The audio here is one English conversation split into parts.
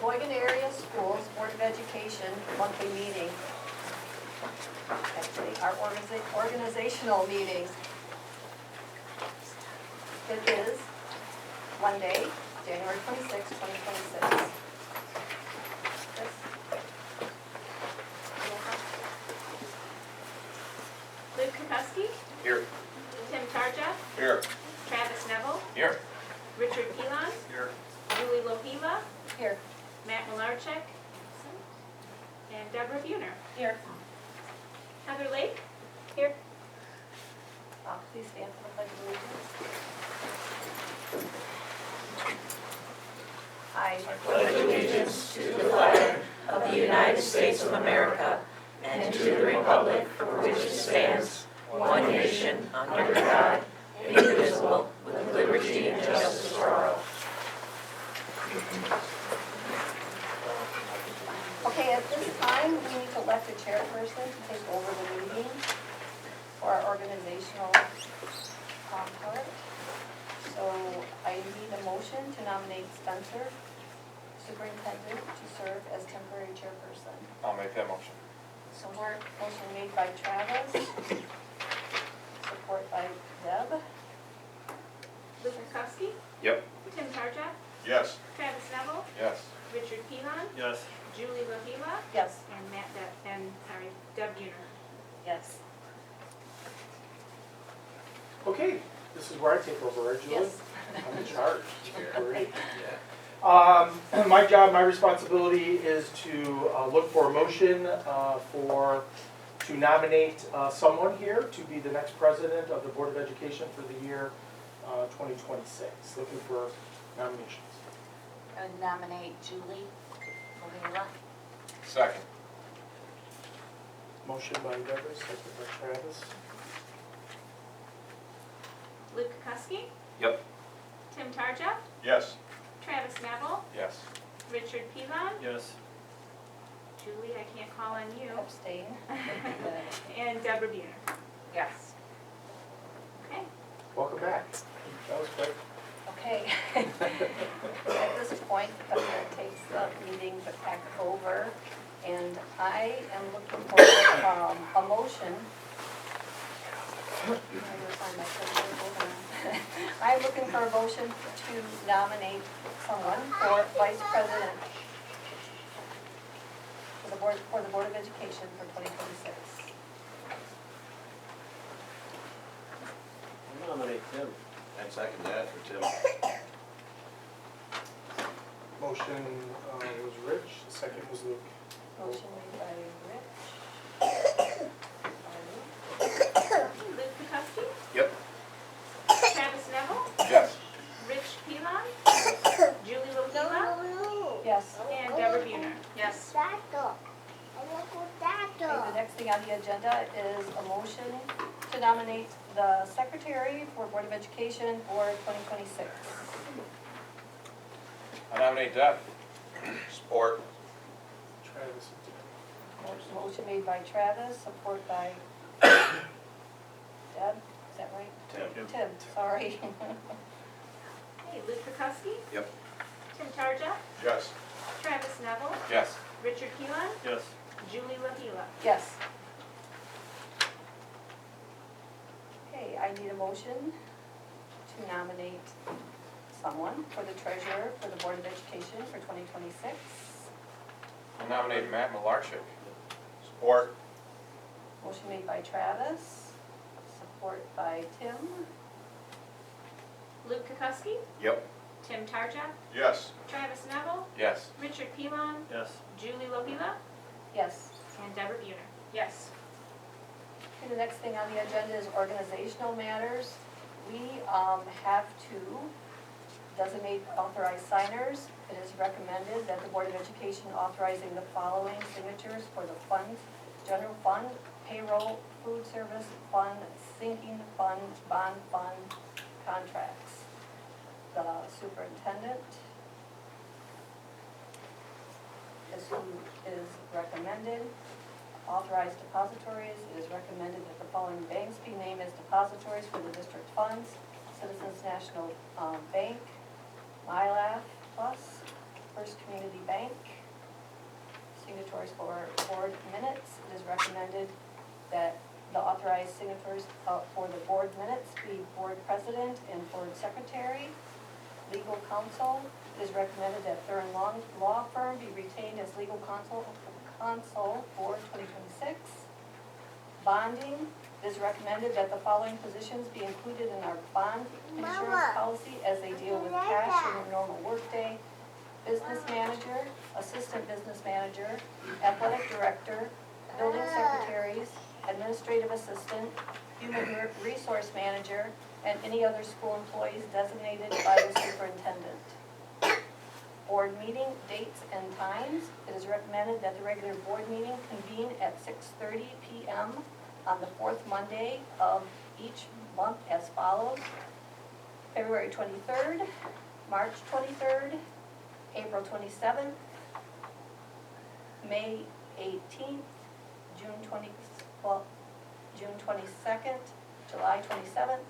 Sheboygan Area Schools Board of Education monthly meeting. Actually, our organizational meeting. It is Monday, January 26, 2026. Chris? Luke Kukuski, Here. Tim Tarja, Here. Travis Neville, Here. Richard Pilon, Here. Julie Lohila, Here. Matt Malarchek, and Deborah Buhner. Here. Heather Lake, Here. Please stand for the Pledge of Allegiance. I pledge allegiance to the flag of the United States of America and to the republic for which it stands, one nation, under God, indivisible, with liberty and justice for all. Okay, at this time, we need to elect a chairperson to take over the meeting for our organizational part. So I need a motion to nominate Spencer, superintendent, to serve as temporary chairperson. I'll make that motion. Support, motion made by Travis, support by Deb. Luke Kukuski, Yep. Tim Tarja, Yes. Travis Neville, Yes. Richard Pilon, Yes. Julie Lohila, Yes. and Deb Buhner. Yes. Okay, this is where I take over, right, Julie? Yes. I'm in charge. Great. My job, my responsibility is to look for a motion to nominate someone here to be the next president of the Board of Education for the year 2026. Looking for nominations. I would nominate Julie Lohila. Second. Motion by Deborah, second by Travis. Luke Kukuski, Yep. Tim Tarja, Yes. Travis Neville, Yes. Richard Pilon, Yes. Julie, I can't call on you, Abstain. and Deborah Buhner. Yes. Okay. Welcome back. That was quick. Okay. At this point, the president takes the meeting back over, and I am looking for a motion. I'm looking for a motion to nominate someone for vice president for the Board of Education for 2026. I'll nominate Tim. I'd second that for Tim. Motion was Rich, second was Luke. Motion made by Rich. Luke Kukuski, Yep. Travis Neville, Yes. Rich Pilon, Julie Lohila, Yes. and Deborah Buhner. Yes. Okay, the next thing on the agenda is a motion to nominate the secretary for Board of Education for 2026. I nominate Deb. Support. Travis and Tim. Motion made by Travis, support by Deb, is that right? Tim. Tim, sorry. Hey, Luke Kukuski, Yep. Tim Tarja, Yes. Travis Neville, Yes. Richard Pilon, Yes. Julie Lohila. Yes. Okay, I need a motion to nominate someone for the treasurer for the Board of Education for 2026. I nominate Matt Malarchik. Support. Motion made by Travis, support by Tim. Luke Kukuski, Yep. Tim Tarja, Yes. Travis Neville, Yes. Richard Pilon, Yes. Julie Lohila, Yes. and Deborah Buhner. Yes. Okay, the next thing on the agenda is organizational matters. We have to designate authorized signers. It is recommended that the Board of Education authorizing the following signatures for the fund, general fund, payroll, food service fund, sinking fund, bond fund, contracts. The superintendent is who is recommended. Authorized depositories, it is recommended that the following banks be named as depositories for the district funds: Citizens National Bank, MyLaugh Plus, First Community Bank. Signatories for board minutes. It is recommended that the authorized signatories for the board minutes be board president and board secretary. Legal counsel, it is recommended that Thurn Law Firm be retained as legal counsel for 2026. Bonding, it is recommended that the following positions be included in our bond insurance policy as they deal with cash in a normal workday. Business manager, assistant business manager, athletic director, building secretaries, administrative assistant, human resource manager, and any other school employees designated by the superintendent. Board meeting dates and times. It is recommended that the regular board meeting convene at 6:30 p.m. on the fourth Monday of each month as follows: February 23rd, March 23rd, April 27th, May 18th, June 22nd, July 27th,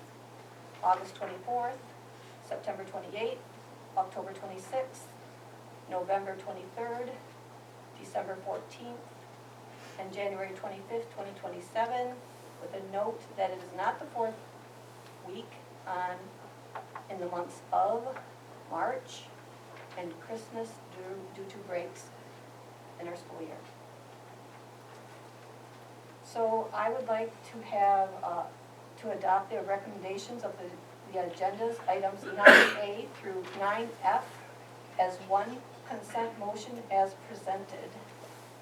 August 24th, September 28th, October 26th, November 23rd, December 14th, and January 25th, 2027, with a note that it is not the fourth week in the months of March and Christmas due to breaks in our school year. So I would like to have, to adopt the recommendations of the agendas, items 9A through 9F, as one consent motion as presented.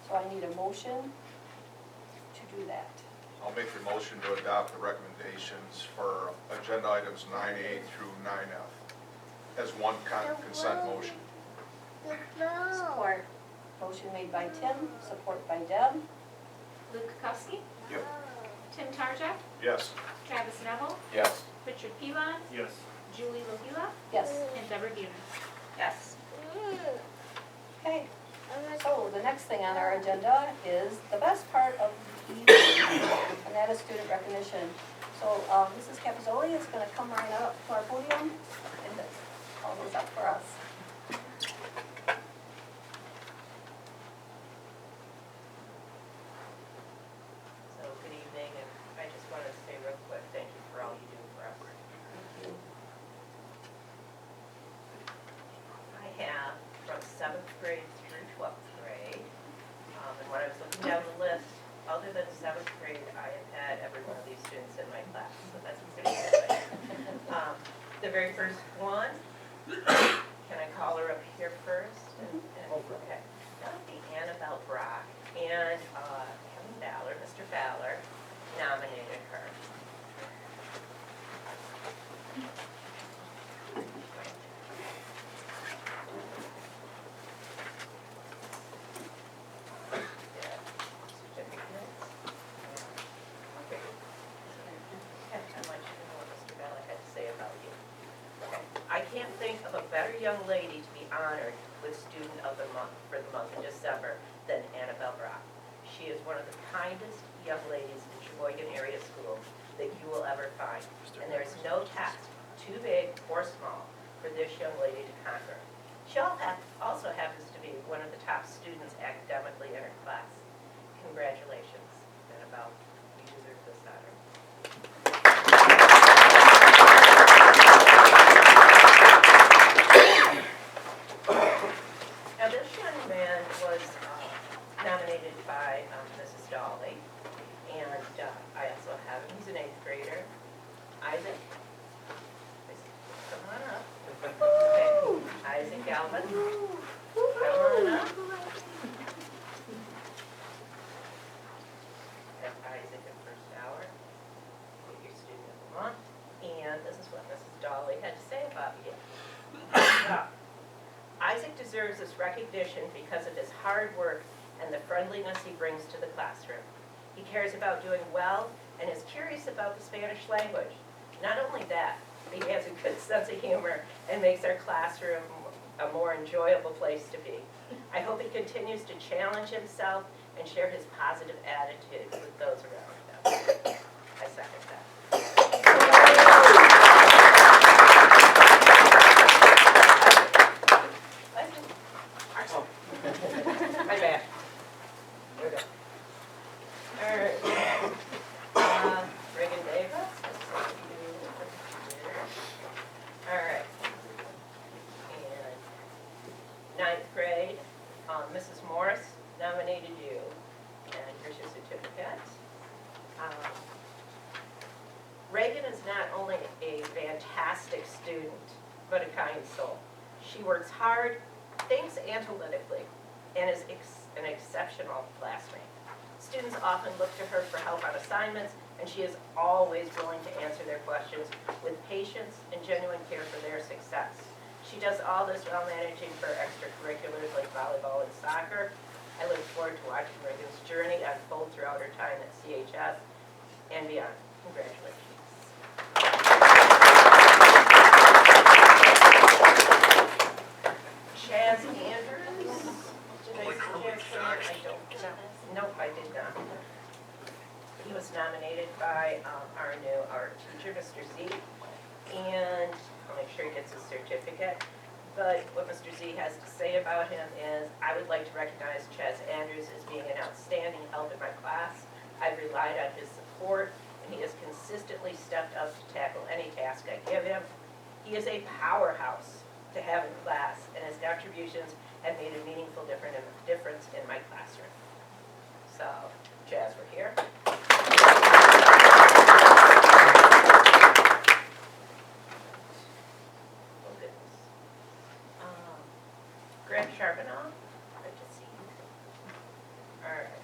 So I need a motion to do that. I'll make the motion to adopt the recommendations for agenda items 9A through 9F as one consent motion. Support. Motion made by Tim, support by Deb. Luke Kukowski, Yep. Tim Tarjak, Yes. Travis Neville, Yes. Richard Pilon, Yes. Julie Lopila, Yes. and Deborah Buhner. Yes. Okay. So the next thing on our agenda is the best part of the evening, and that is student recognition. So Mrs. Capizoli is going to come right up to our podium and all those up for us. So good evening, and I just wanted to say real quick, thank you for all you do for us. I have from 7th grade through 12th grade, and when I was looking down the list, other than 7th grade, I have had every one of these students in my class, so that's pretty good. The very first one, can I call her up here first? Okay. That would be Annabelle Brock, and Kevin Ballard, Mr. Ballard, nominated her. I can't think of a better young lady to be honored with Student of the Month for the month of December than Annabelle Brock. She is one of the kindest young ladies in Sheboygan Area Schools that you will ever find. And there is no task too big or small for this young lady to conquer. She also happens to be one of the top students academically in her class. Congratulations, Annabelle. You deserve this honor. Now, this young man was nominated by Mrs. Dolly, and I also have him. He's an 8th grader. Isaac, come on up. Okay. Isaac Galvin, come on up. And Isaac in first hour, get your student of the month. And this is what Mrs. Dolly had to say about you. Isaac deserves this recognition because of his hard work and the friendliness he brings to the classroom. He cares about doing well and is curious about the Spanish language. Not only that, but he has a good sense of humor and makes our classroom a more enjoyable place to be. I hope he continues to challenge himself and share his positive attitude with those around him. I second that. student, but a kind soul. She works hard, thinks analytically, and is an exceptional classmate. Students often look to her for help on assignments, and she is always willing to answer their questions with patience and genuine care for their success. She does all this while managing for extracurriculars like volleyball and soccer. I look forward to watching Reagan's journey unfold throughout her time at CHS and beyond. Congratulations. Chaz Andrews. Did I see Chaz come in? I don't know. Nope, I did not. He was nominated by our new art teacher, Mr. Z, and I'll make sure he gets his certificate. But what Mr. Z has to say about him is, I would like to recognize Chaz Andrews as being an outstanding help in my class. I've relied on his support, and he has consistently stepped up to tackle any task I give him. He is a powerhouse to have in class, and his contributions have made a meaningful difference in my classroom. So, Chaz, we're here. Oh, goodness. Grant Charbonneau, good to see you. All right.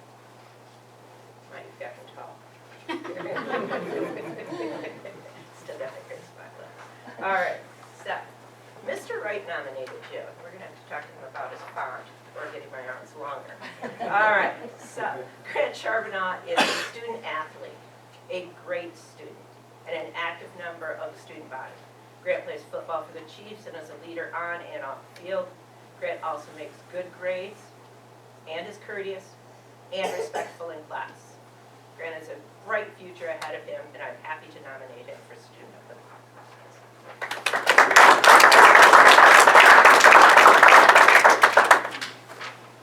Might have gotten tall. Still got the great spot left. All right, so, Mr. Wright nominated you. We're gonna have to talk to him about his font, or getting my arms longer. All right, so, Grant Charbonneau is a student athlete, a great student, and an active member of the student body. Grant plays football for the Chiefs and is a leader on and off the field. Grant also makes good grades, and is courteous, and respectful in class. Grant has a bright future ahead of him, and I'm happy to nominate him for Student of the Month.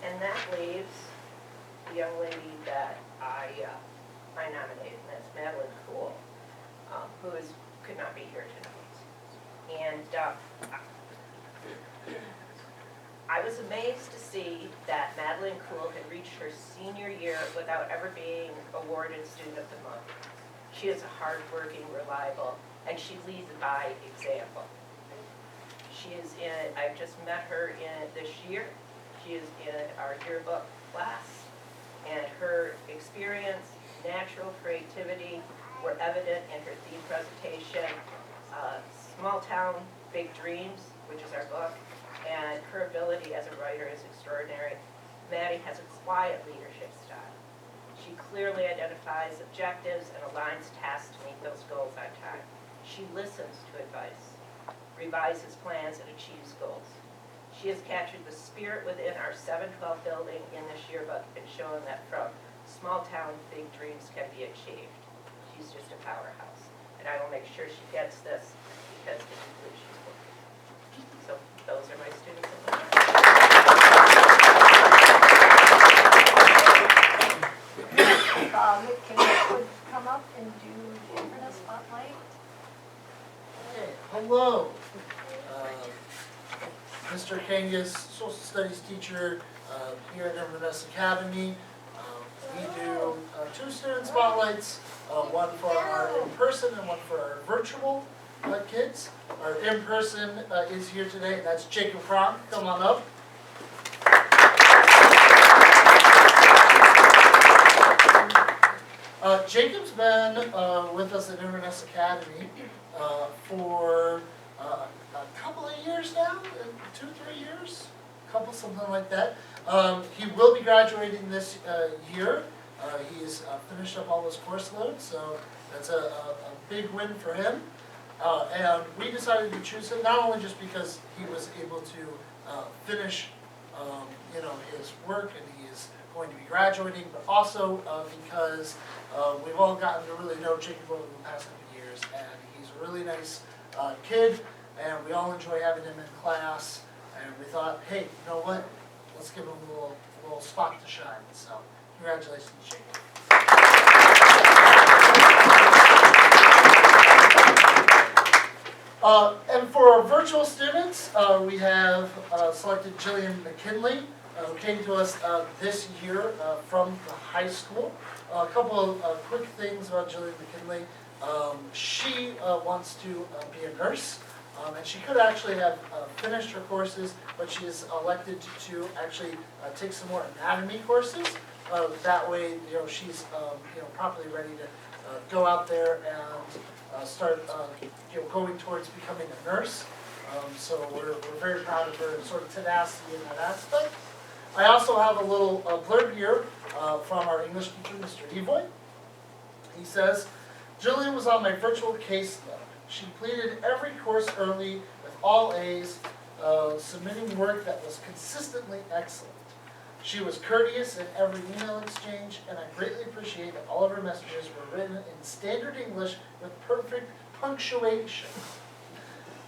And that leaves the young lady that I nominated, and that's Madeline Cool, who could not be here tonight. And I was amazed to see that Madeline Cool had reached her senior year without ever being awarded Student of the Month. She is hardworking, reliable, and she leads by example. She is I've just met her this year. She is in our yearbook class, and her experience, natural creativity were evident in her theme presentation, Small Town, Big Dreams, which is our book, and her ability as a writer is extraordinary. Maddie has a quiet leadership style. She clearly identifies objectives and aligns tasks to meet those goals on time. She listens to advice, revises plans, and achieves goals. She has captured the spirit within our 712 building in this yearbook and shown that from small town, big dreams can be achieved. She's just a powerhouse. And I will make sure she gets this because it includes she's working. So those are my students in the Can you come up and do the Inverness Spotlight? Okay, hello. Mr. Kangas, social studies teacher here at Inverness Academy. We do two student spotlights, one for our in-person and one for our virtual kids. Our in-person is here today, and that's Jacob Cronk. Come on up. Jacob's been with us at Inverness Academy for a couple of years now, 2-3 years, something like that. He will be graduating this year. He's finished up all his course load, so that's a big win for him. And we decided to choose him not only just because he was able to finish, his work and he is going to be graduating, but also because we've all gotten to really know Jacob over the past couple of years, and he's a really nice kid, and we all enjoy having him in class. And we thought, hey, you know what? Let's give him a little spot to shine. So, congratulations, Jacob. And for our virtual students, we have selected Jillian McKinley, who came to us this year from the high school. A couple of quick things about Jillian McKinley. She wants to be a nurse. And she could actually have finished her courses, but she is elected to actually take some more anatomy courses. That way, she's properly ready to go out there and start going towards becoming a nurse. So we're very proud of her sort of tenacity in that aspect. I also have a little blurb here from our English teacher, Mr. Evoy. He says, Jillian was on my virtual case load. She completed every course early with all A's, submitting work that was consistently excellent. She was courteous in every email exchange, and I greatly appreciate that all of her messages were written in standard English with perfect punctuation.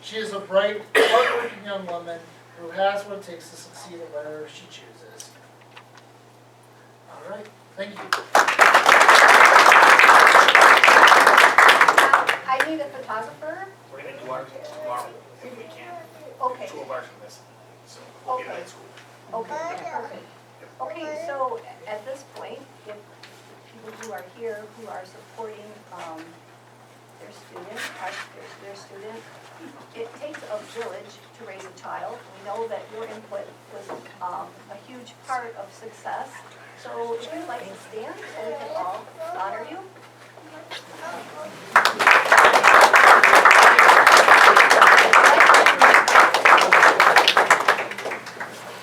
She is a bright, hardworking young woman who has what it takes to succeed at whatever she chooses. All right, thank you. I need a photographer. We're gonna do ours tomorrow, if we can. Okay. 2 of ours from this, so we'll get Okay. that school. Okay, perfect. Okay, so at this point, if people who are here, who are supporting their student, their student, it takes a village to raise a child. We know that your input was a huge part of success. So if you'd like to stand, so we can all honor you.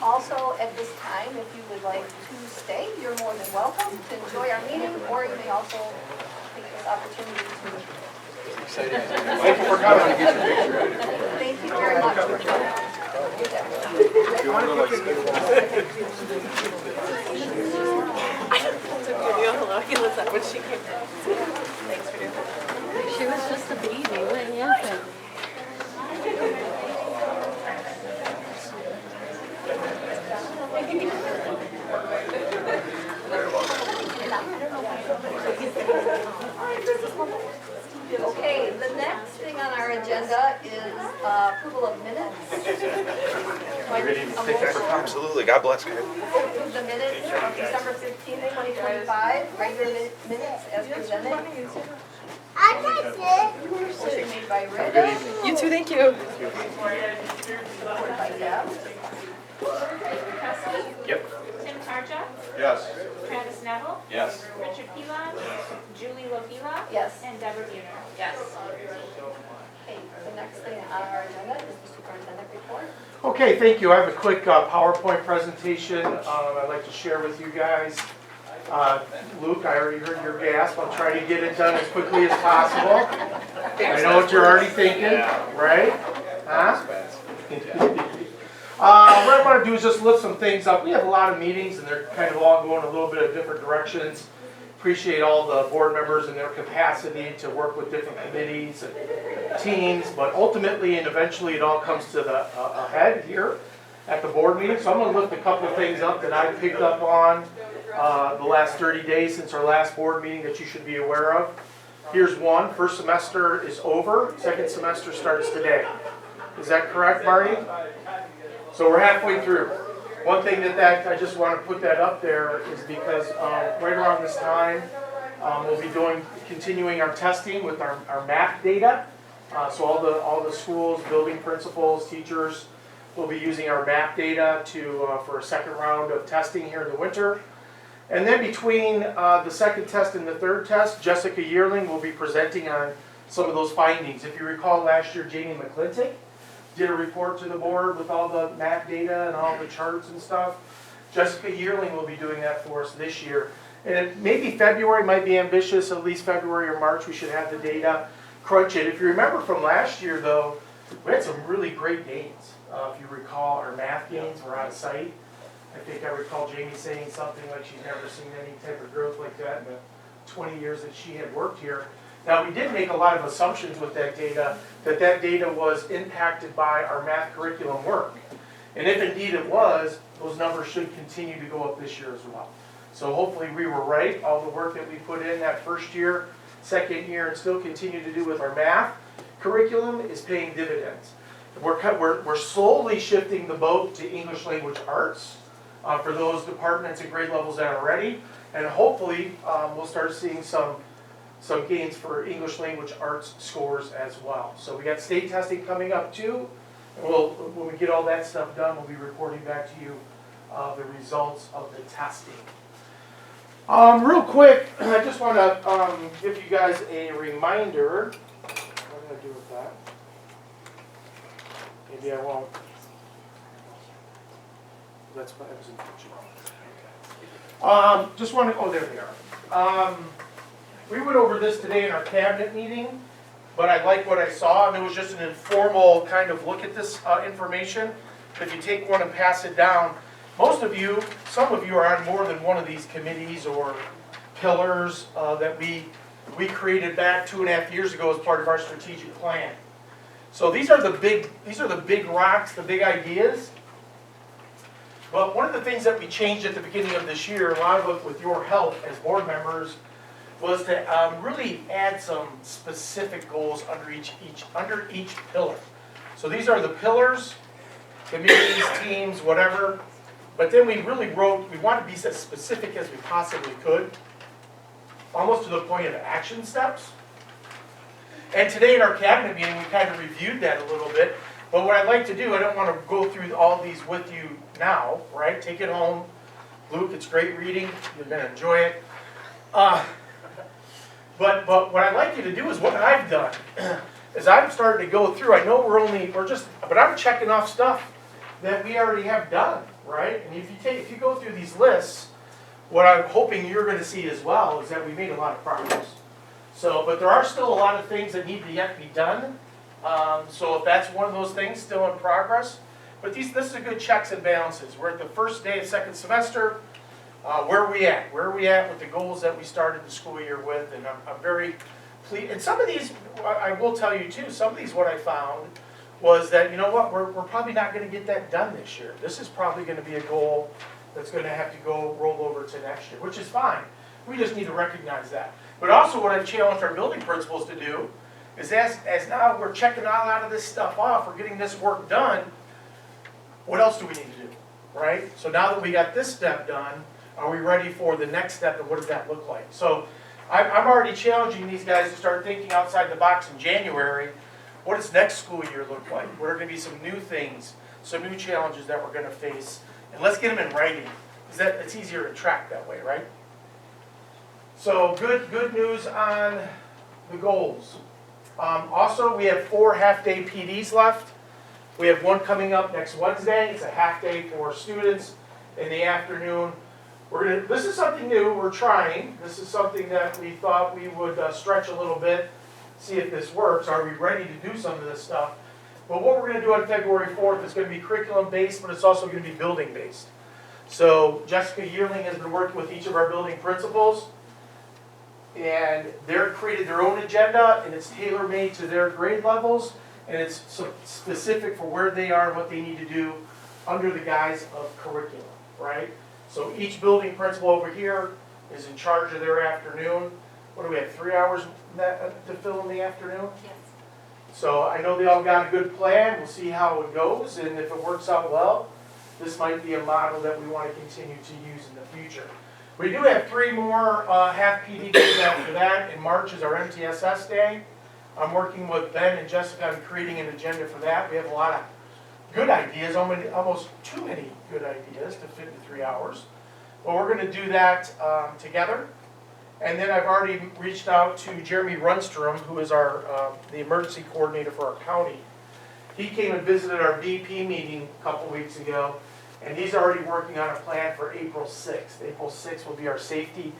Also, at this time, if you would like to stay, you're more than welcome to enjoy our meeting, or you may also take this opportunity to. Thank you for coming. Thank you very much for coming. She was just a baby, what happened? Okay, the next thing on our agenda is approval of minutes. Absolutely, God bless you. Approve the minutes of December 15th, 2025, regular minutes as presented. Motion made by Rita. You too, thank you. Supported by Deb. Yep. Tim Tarja, Yes. Travis Neville, Yes. Richard Pilon, Julie Lopila, Yes. and Deborah Buhner. Yes. Okay, the next thing on our agenda is the superintendent report. Okay, thank you. I have a quick PowerPoint presentation I'd like to share with you guys. Luke, I already heard your gasp. I'll try to get it done as quickly as possible. I know what you're already thinking, right? Huh? What I want to do is just lift some things up. We have a lot of meetings and they're kind of all going a little bit of different directions. Appreciate all the board members and their capacity to work with different committees and teams, but ultimately and eventually it all comes to the head here at the board meeting. So I'm going to lift a couple of things up that I picked up on the last 30 days since our last board meeting that you should be aware of. Here's one. First semester is over. Second semester starts today. Is that correct, Marty? So we're halfway through. One thing that I just want to put that up there is because right around this time, we'll be continuing our testing with our map data. So all the schools, building principals, teachers will be using our map data for a second round of testing here in the winter. And then between the second test and the third test, Jessica Yearling will be presenting on some of those findings. If you recall last year, Jamie McClintock did a report to the board with all the map data and all the charts and stuff. Jessica Yearling will be doing that for us this year. And maybe February might be ambitious, at least February or March we should have the data, crunch it. If you remember from last year though, we had some really great gains. If you recall, our math gains were out of sight. I think I recall Jamie saying something like she's never seen any type of growth like that in the 20 years that she had worked here. Now, we did make a lot of assumptions with that data was impacted by our math curriculum work. And if indeed it was, those numbers should continue to go up this year as well. So hopefully we were right. All the work that we put in that first year, second year, and still continue to do with our math curriculum is paying dividends. We're slowly shifting the boat to English language arts for those departments and grade levels that are ready. And hopefully we'll start seeing some some gains for English language arts scores as well. So we got state testing coming up too. And when we get all that stuff done, we'll be reporting back to you the results of the testing. Real quick, I just want to give you guys a reminder. What did I do with that? Maybe I won't. That's what I was in. Just want to, oh, there they are. We went over this today in our cabinet meeting, but I like what I saw, and it was just an informal kind of look at this information. If you take one and pass it down, most of you, some of you are on more than one of these committees or pillars that we created back 2.5 years ago as part of our strategic plan. So these are the big rocks, the big ideas. But one of the things that we changed at the beginning of this year, a lot of it with your help as board members, was to really add some specific goals under each pillar. So these are the pillars, committees, teams, whatever. But then we really wrote, we wanted to be as specific as we possibly could, almost to the point of action steps. And today in our cabinet meeting, we kind of reviewed that a little bit. But what I'd like to do, I don't want to go through all these with you now, right? Take it home. Luke, it's great reading. You're going to enjoy it. But what I'd like you to do is what I've done. As I'm starting to go through, I know but I'm checking off stuff that we already have done, right? And if you go through these lists, what I'm hoping you're going to see as well is that we made a lot of progress. So, but there are still a lot of things that need to yet be done. So if that's one of those things still in progress, but this is a good checks and balances. We're at the first day of second semester. Where are we at? Where are we at with the goals that we started the school year with? And I'm very pleased. And some of these, I will tell you too, some of these what I found was that, you know what, we're probably not going to get that done this year. This is probably going to be a goal that's going to have to roll over to next year, which is fine. We just need to recognize that. But also what I've challenged our building principals to do is as now we're checking all out of this stuff off, we're getting this work done, what else do we need to do, right? So now that we got this step done, are we ready for the next step, and what does that look like? So I'm already challenging these guys to start thinking outside the box in January. What does next school year look like? What are going to be some new things, some new challenges that we're going to face? And let's get them in writing, because it's easier to track that way, right? So good news on the goals. Also, we have 4 half-day PDs left. We have one coming up next Wednesday. It's a half-day for students in the afternoon. This is something new we're trying. This is something that we thought we would stretch a little bit, see if this works. Are we ready to do some of this stuff? But what we're going to do on February 4th is going to be curriculum-based, but it's also going to be building-based. So Jessica Yearling has been working with each of our building principals, and they've created their own agenda, and it's tailor-made to their grade levels, and it's specific for where they are and what they need to do under the guise of curriculum, right? So each building principal over here is in charge of their afternoon. What do we have, 3 hours to fill in the afternoon? Yes. So I know they all got a good plan. We'll see how it goes, and if it works out well, this might be a model that we want to continue to use in the future. We do have 3 more half PD days after that. In March is our MTSS day. I'm working with Ben and Jessica on creating an agenda for that. We have a lot of good ideas, almost too many good ideas to fit in 3 hours. But we're going to do that together. And then I've already reached out to Jeremy Runstrom, who is the emergency coordinator for our county. He came and visited our BP meeting a couple weeks ago, and he's already working on a plan for April 6th. April 6th will be our safety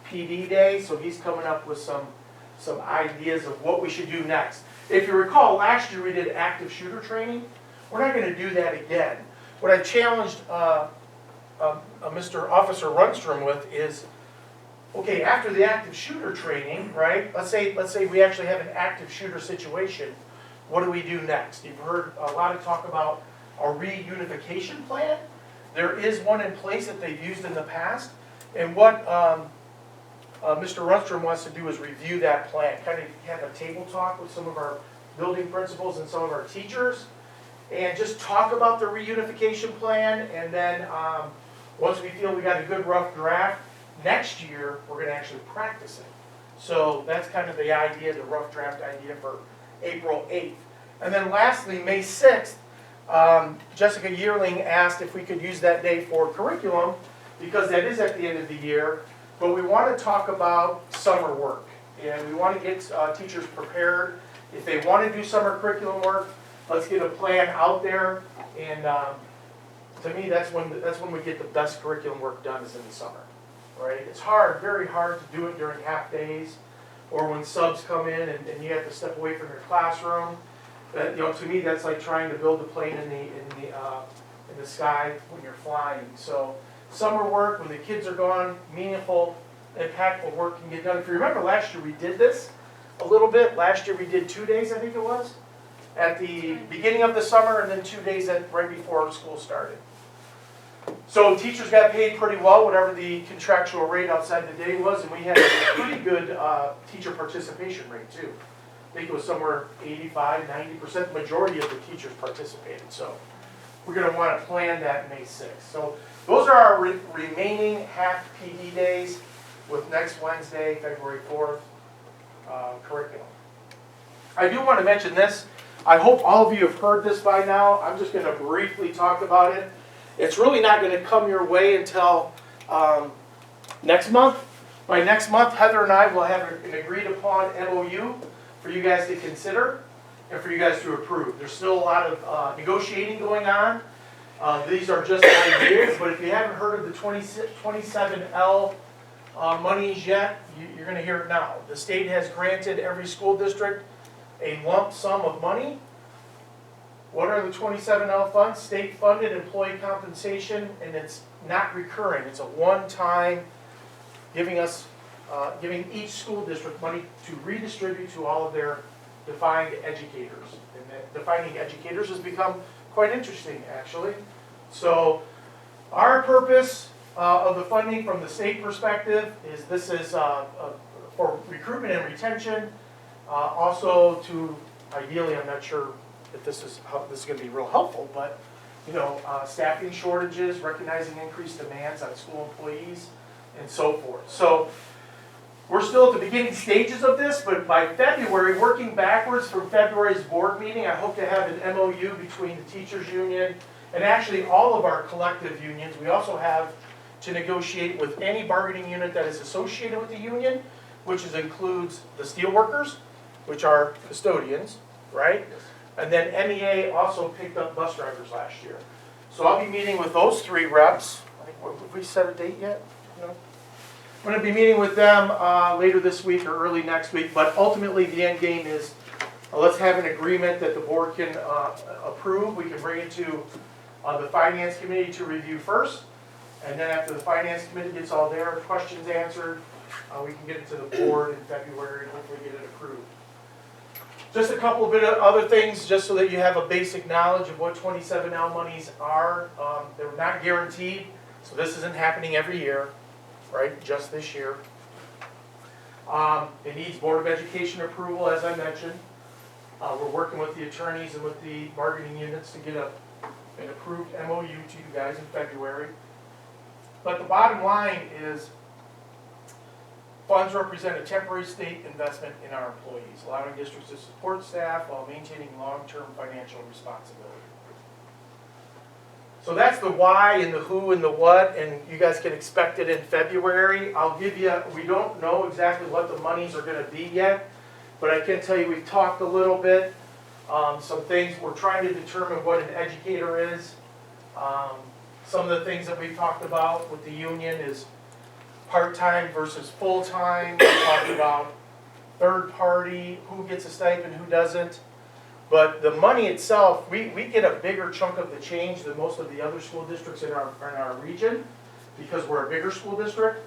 PD day, so he's coming up with some ideas of what we should do next. If you recall, last year we did active shooter training. We're not going to do that again. What I challenged Mr. Officer Runstrom with is, okay, after the active shooter training, right? Let's say we actually have an active shooter situation. What do we do next? You've heard a lot of talk about a reunification plan. There is one in place that they've used in the past. And what Mr. Runstrom wants to do is review that plan, kind of have a table talk with some of our building principals and some of our teachers, and just talk about the reunification plan. And then once we feel we got a good rough draft, next year we're going to actually practice it. So that's kind of the idea, the rough draft idea for April 8th. And then lastly, May 6th, Jessica Yearling asked if we could use that day for curriculum, because that is at the end of the year, but we want to talk about summer work. And we want to get teachers prepared. If they want to do summer curriculum work, let's get a plan out there. And to me, that's when we get the best curriculum work done, is in the summer, right? It's hard, very hard to do it during half days, or when subs come in and you have to step away from your classroom. That, you know, to me, that's like trying to build a plane in the sky when you're flying. So summer work, when the kids are gone, meaningful, impactful work can get done. If you remember last year, we did this a little bit. Last year we did 2 days, I think it was, at the beginning of the summer, and then 2 days right before school started. So teachers got paid pretty well, whatever the contractual rate outside the day was, and we had a pretty good teacher participation rate too. I think it was somewhere 85, 90%. The majority of the teachers participated. So we're going to want to plan that May 6th. So those are our remaining half PD days, with next Wednesday, February 4th, curriculum. I do want to mention this. I hope all of you have heard this by now. I'm just going to briefly talk about it. It's really not going to come your way until next month. By next month, Heather and I will have an agreed upon MOU for you guys to consider and for you guys to approve. There's still a lot of negotiating going on. These are just ideas, but if you haven't heard of the 27L monies yet, you're going to hear it now. The state has granted every school district a lump sum of money. What are the 27L funds? State-funded employee compensation, and it's not recurring. It's a one-time giving each school district money to redistribute to all of their defined educators. And that defining educators has become quite interesting, actually. So our purpose of the funding from the state perspective is this is for recruitment and retention, also to, ideally, I'm not sure if this is going to be real helpful, but you know, staffing shortages, recognizing increased demands on school employees, and so forth. So we're still at the beginning stages of this, but by February, working backwards from February's board meeting, I hope to have an MOU between the teachers union and actually all of our collective unions. We also have to negotiate with any bargaining unit that is associated with the union, which includes the steelworkers, which are custodians, right? And then MEA also picked up bus drivers last year. So I'll be meeting with those 3 reps. I think, have we set a date yet? No? I'm going to be meeting with them later this week or early next week, but ultimately the end game is let's have an agreement that the board can approve. We can bring it to the finance committee to review first, and then after the finance committee gets all their questions answered, we can get it to the board in February and hopefully get it approved. Just a couple of other things, just so that you have a basic knowledge of what 27L monies are. They're not guaranteed, so this isn't happening every year, right? Just this year. It needs Board of Education approval, as I mentioned. We're working with the attorneys and with the bargaining units to get an approved MOU to you guys in February. But the bottom line is, funds represent a temporary state investment in our employees, allowing districts to support staff while maintaining long-term financial responsibility. So that's the why and the who and the what, and you guys can expect it in February. I'll give you, we don't know exactly what the monies are going to be yet, but I can tell you we've talked a little bit. Some things, we're trying to determine what an educator is. Some of the things that we've talked about with the union is part-time versus full-time. We talked about third party, who gets a stipend, who doesn't. But the money itself, we get a bigger chunk of the change than most of the other school districts in our region, because we're a bigger school district.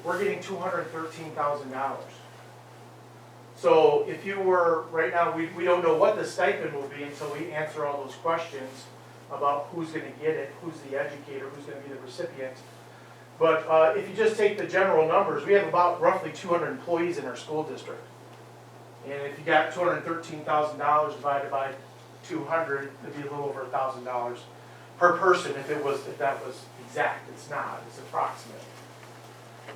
We're getting $213,000. So if you were, right now, we don't know what the stipend will be until we answer all those questions about who's going to get it, who's the educator, who's going to be the recipient. But if you just take the general numbers, we have about roughly 200 employees in our school district. And if you got $213,000 divided by 200, it'd be a little over $1,000 per person if that was exact. It's not, it's approximate.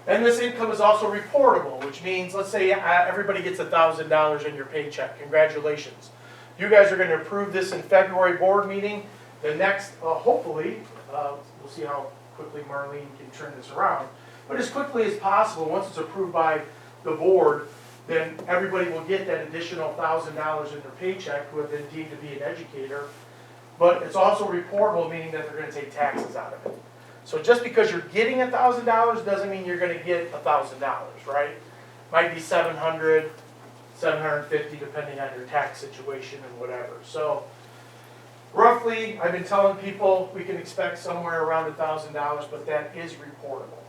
And this income is also reportable, which means, let's say everybody gets $1,000 in your paycheck. Congratulations. You guys are going to approve this in February board meeting. The next, hopefully, we'll see how quickly Marlene can turn this around. But as quickly as possible, once it's approved by the board, then everybody will get that additional $1,000 in their paycheck who have been deemed to be an educator. But it's also reportable, meaning that they're going to take taxes out of it. So just because you're getting $1,000 doesn't mean you're going to get $1,000, right? Might be $700, $750, depending on your tax situation and whatever. So roughly, I've been telling people we can expect somewhere around $1,000, but that is reportable.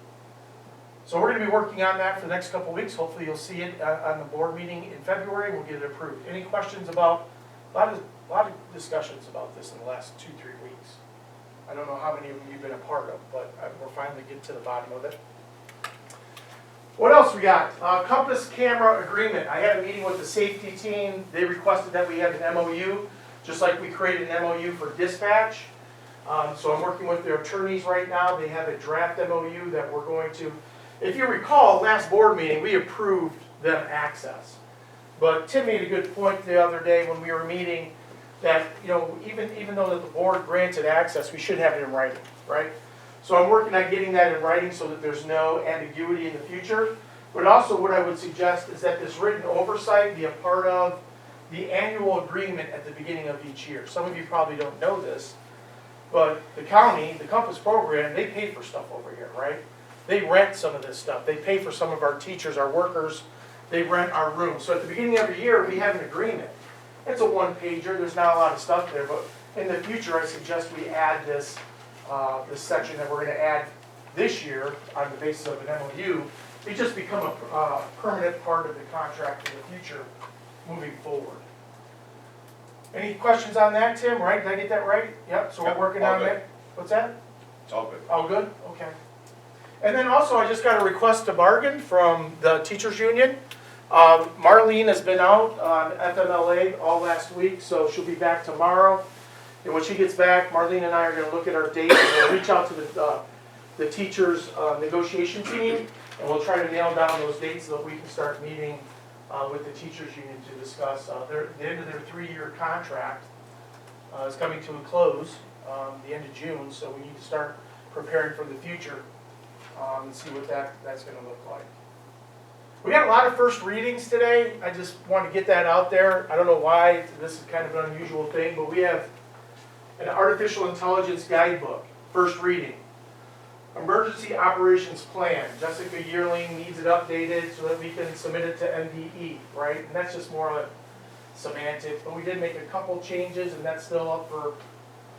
So we're going to be working on that for the next couple of weeks. Hopefully you'll see it on the board meeting in February. We'll get it approved. Any questions about, a lot of discussions about this in the last 2-3 weeks. I don't know how many of them you've been a part of, but we're finally getting to the bottom of it. What else we got? Compass camera agreement. I had a meeting with the safety team. They requested that we have an MOU, just like we created an MOU for dispatch. So I'm working with their attorneys right now. They have a draft MOU that we're going to, if you recall, last board meeting, we approved them access. But Tim made a good point the other day when we were meeting that, you know, even though that the board granted access, we should have it in writing, right? So I'm working on getting that in writing so that there's no ambiguity in the future. But also what I would suggest is that this written oversight be a part of the annual agreement at the beginning of each year. Some of you probably don't know this, but the county, the Compass program, they pay for stuff over here, right? They rent some of this stuff. They pay for some of our teachers, our workers. They rent our rooms. So at the beginning of every year, we have an agreement. It's a one-pager. There's not a lot of stuff there, but in the future, I suggest we add this this section that we're going to add this year on the basis of an MOU. It just become a permanent part of the contract in the future moving forward. Any questions on that, Tim? Right? Did I get that right? Yep. So we're working on it. What's that? It's all good. Oh, good? Okay. And then also, I just got a request to bargain from the teachers union. Marlene has been out on FMLA all last week, so she'll be back tomorrow. And when she gets back, Marlene and I are going to look at our dates, and we'll reach out to the teachers' negotiation team, and we'll try to nail down those dates so that we can start meeting with the teachers union to discuss the end of their 3-year contract is coming to a close the end of June, so we need to start preparing for the future and see what that's going to look like. We got a lot of first readings today. I just want to get that out there. I don't know why this is kind of an unusual thing, but we have an artificial intelligence guidebook, first reading. Emergency operations plan. Jessica Yearling needs it updated so that we can submit it to MDE, right? And that's just more of a semantic, but we did make a couple changes and that's still up for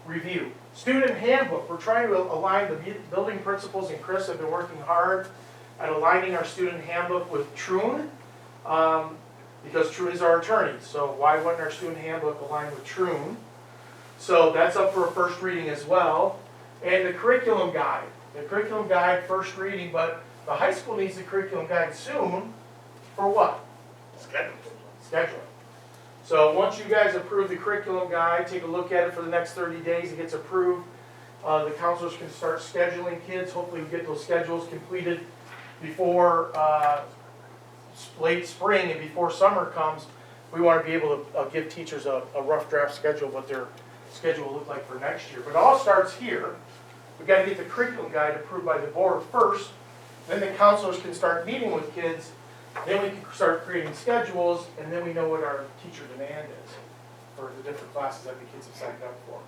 review. Student handbook. We're trying to align the building principals, and Chris have been working hard at aligning our student handbook with Troon, because Troon is our attorney. So why wouldn't our student handbook align with Troon? So that's up for a first reading as well. And the curriculum guide. The curriculum guide, first reading, but the high school needs the curriculum guide soon. For what? Scheduling. So once you guys approve the curriculum guide, take a look at it for the next 30 days, it gets approved. The counselors can start scheduling kids. Hopefully we get those schedules completed before late spring and before summer comes. We want to be able to give teachers a rough draft schedule, what their schedule will look like for next year. But it all starts here. We've got to get the curriculum guide approved by the board first. Then the counselors can start meeting with kids. Then we can start creating schedules, and then we know what our teacher demand is for the different classes that the kids have signed up for.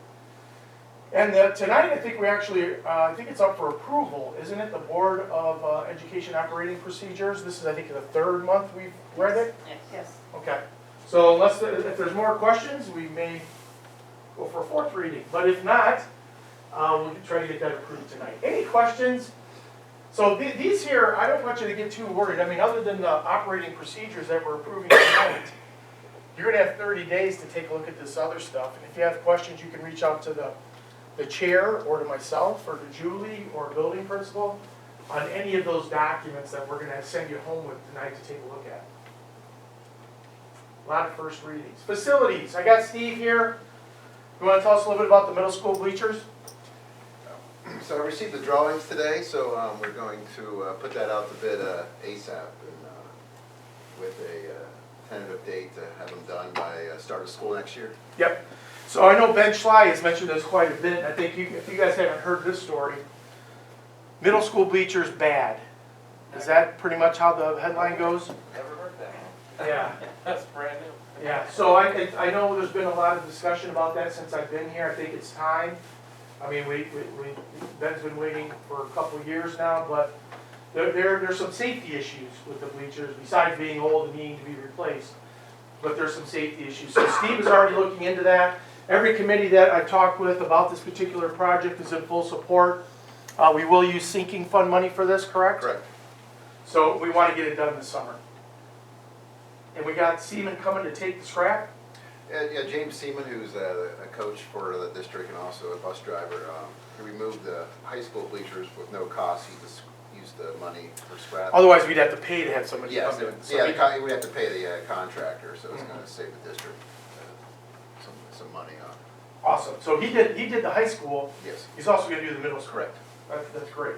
And tonight, I think we actually, I think it's up for approval, isn't it? The Board of Education Operating Procedures. This is, I think, the 3rd month we've read it. Yes. Okay. So unless if there's more questions, we may go for a 4th reading. But if not, we'll try to get that approved tonight. Any questions? So these here, I don't want you to get too worried. I mean, other than the operating procedures that we're approving tonight, you're going to have 30 days to take a look at this other stuff. And if you have questions, you can reach out to the chair or to myself or to Julie or building principal on any of those documents that we're going to send you home with tonight to take a look at. A lot of first readings. Facilities. I got Steve here. You want to tell us a little bit about the middle school bleachers? So I received the drawings today, so we're going to put that out to bid ASAP and with a tentative date to have them done by start of school next year. Yep. So I know Ben Schley has mentioned this quite a bit. I think if you guys haven't heard this story, middle school bleachers bad. Is that pretty much how the headline goes? Never heard that. Yeah. That's brand new. Yeah, so I know there's been a lot of discussion about that since I've been here. I think it's time. I mean, Ben's been waiting for a couple of years now, but there's some safety issues with the bleachers, besides being old and needing to be replaced. But there's some safety issues. So Steve is already looking into that. Every committee that I've talked with about this particular project is in full support. We will use sinking fund money for this, correct? Correct. So we want to get it done this summer. And we got Seaman coming to take the scrap? Yeah, James Seaman, who's a coach for the district and also a bus driver, he removed the high school bleachers with no cost. He just used the money for scrap. Otherwise, we'd have to pay to have somebody Yes, come in. yeah, we'd have to pay the contractor, so it's gonna save the district some money on. Awesome. So he did the high school. Yes. He's also going to do the middle school. Correct. That's great.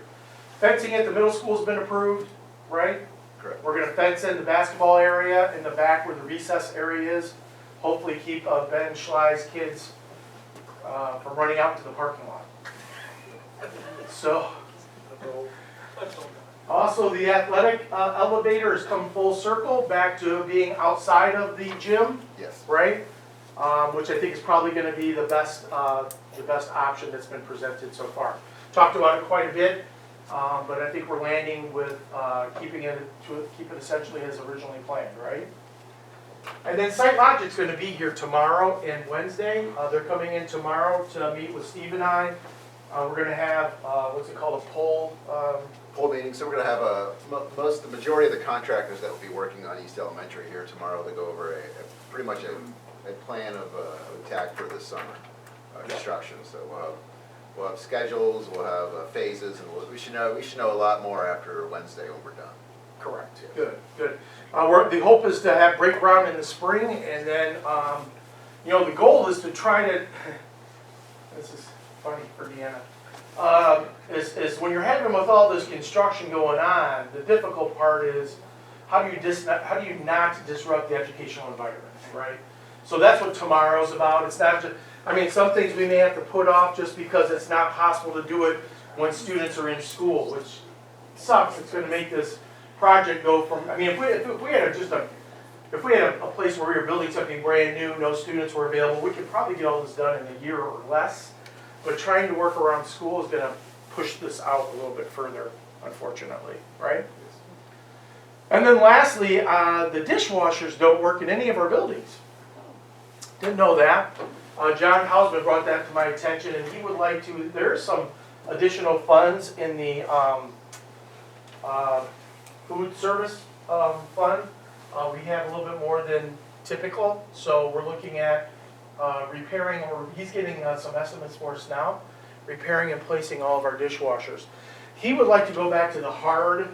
Fencing at the middle school's been approved, right? Correct. We're going to fence in the basketball area in the back where the recess area is. Hopefully keep Ben Schley's kids from running out into the parking lot. So, also the athletic elevator has come full circle back to being outside of the gym, Yes. right? Which I think is probably going to be the best option that's been presented so far. Talked about it quite a bit, but I think we're landing with keeping it essentially as originally planned, right? And then Site Logic's going to be here tomorrow and Wednesday. They're coming in tomorrow to meet with Steve and I. We're going to have what's it called, a poll. Poll meeting, so we're gonna have the majority of the contractors that will be working on East Elementary here tomorrow to go over pretty much a plan of attack for this summer construction. So we'll have schedules, we'll have phases, and we should know a lot more after Wednesday when we're done. Correct. Good, good. The hope is to have break ground in the spring, and then, the goal is to try to, this is funny for Deanna, is when you're having with all this construction going on, the difficult part is how do you not disrupt the educational environment, right? So that's what tomorrow's about. It's not just, some things we may have to put off just because it's not possible to do it when students are in school, which sucks. It's going to make this project go from, if we had a place where we were building something brand new, no students were available, we could probably get all this done in a year or less. But trying to work around school is going to push this out a little bit further, unfortunately, right? And then lastly, the dishwashers don't work in any of our buildings. Didn't know that. John Hausman brought that to my attention, and he would like to, there's some additional funds in the food service fund. We have a little bit more than typical, so we're looking at repairing, or he's getting some estimates for us now, repairing and placing all of our dishwashers. He would like to go back to the hard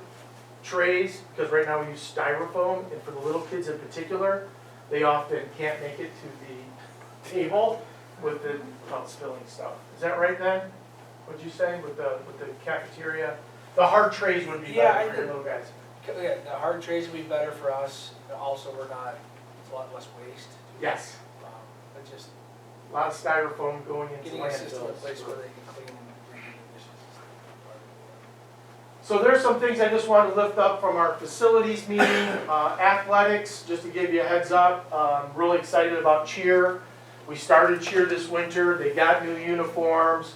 trays, because right now we use styrofoam, and for the little kids in particular, they often can't make it to the table without spilling stuff. Is that right, then? What'd you say with the cafeteria? The hard trays would be better for your little guys. Yeah, the hard trays would be better for us, also it's a lot less waste. Yes. But just A lot of styrofoam going into getting a system in landfills. place where they can clean and redo the dishes. So there's some things I just wanted to lift up from our facilities meeting. Athletics, just to give you a heads up, really excited about cheer. We started cheer this winter. They got new uniforms.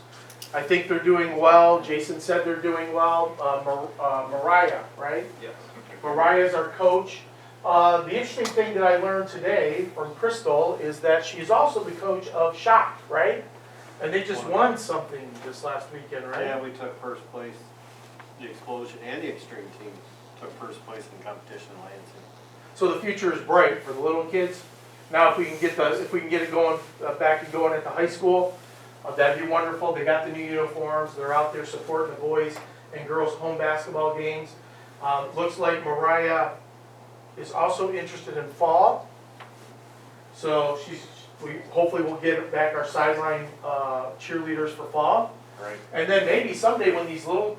I think they're doing well. Jason said they're doing well. Mariah, right? Yes. Mariah's our coach. The interesting thing that I learned today from Crystal is that she's also the coach of Shock, right? And they just won something this last weekend, right? Yeah, we took first place. The Explosion and the Extreme team took first place in competition in Lansing. So the future is bright for the little kids. Now, if we can get it going back and going at the high school, that'd be wonderful. They got the new uniforms. They're out there supporting the boys and girls home basketball games. Looks like Mariah is also interested in fall. So hopefully we'll get back our sideline cheerleaders for fall. Right. And then maybe someday when these little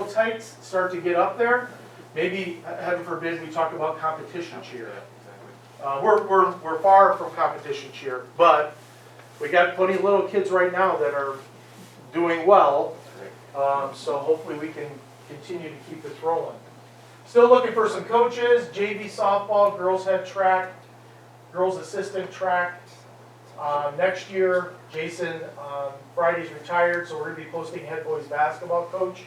tights start to get up there, maybe, heaven forbid, we talk about competition cheer. We're far from competition cheer, but we got plenty of little kids right now that are doing well. So hopefully we can continue to keep this rolling. Still looking for some coaches, JV softball, girls head track, girls assistant track. Next year, Jason Friday's retired, so we're gonna be posting head boys basketball coach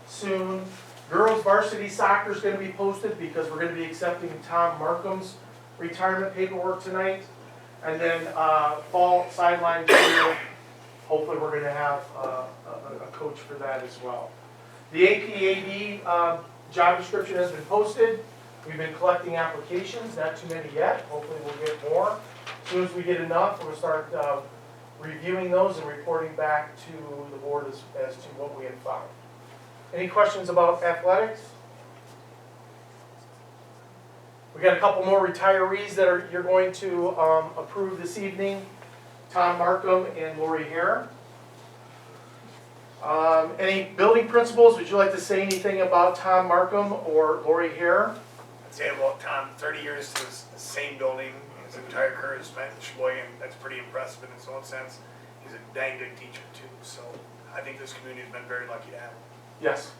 soon. Girls varsity soccer is gonna be posted because we're gonna be accepting Tom Markham's retirement paperwork tonight. And then fall sideline cheer, hopefully we're gonna have a coach for that as well. The APAD job description has been posted. We've been collecting applications, not too many yet. Hopefully we'll get more. As soon as we get enough, we'll start reviewing those and reporting back to the board as to what we have found. Any questions about athletics? We got a couple more retirees that you're going to approve this evening. Tom Markham and Lori Hare. Any building principals? Would you like to say anything about Tom Markham or Lori Hare? I'd say about Tom, 30 years to the same building, his entire career is spent in Sheboygan. That's pretty impressive in its own sense. He's a dang good teacher too, so I think this community has been very lucky to have him. Yes.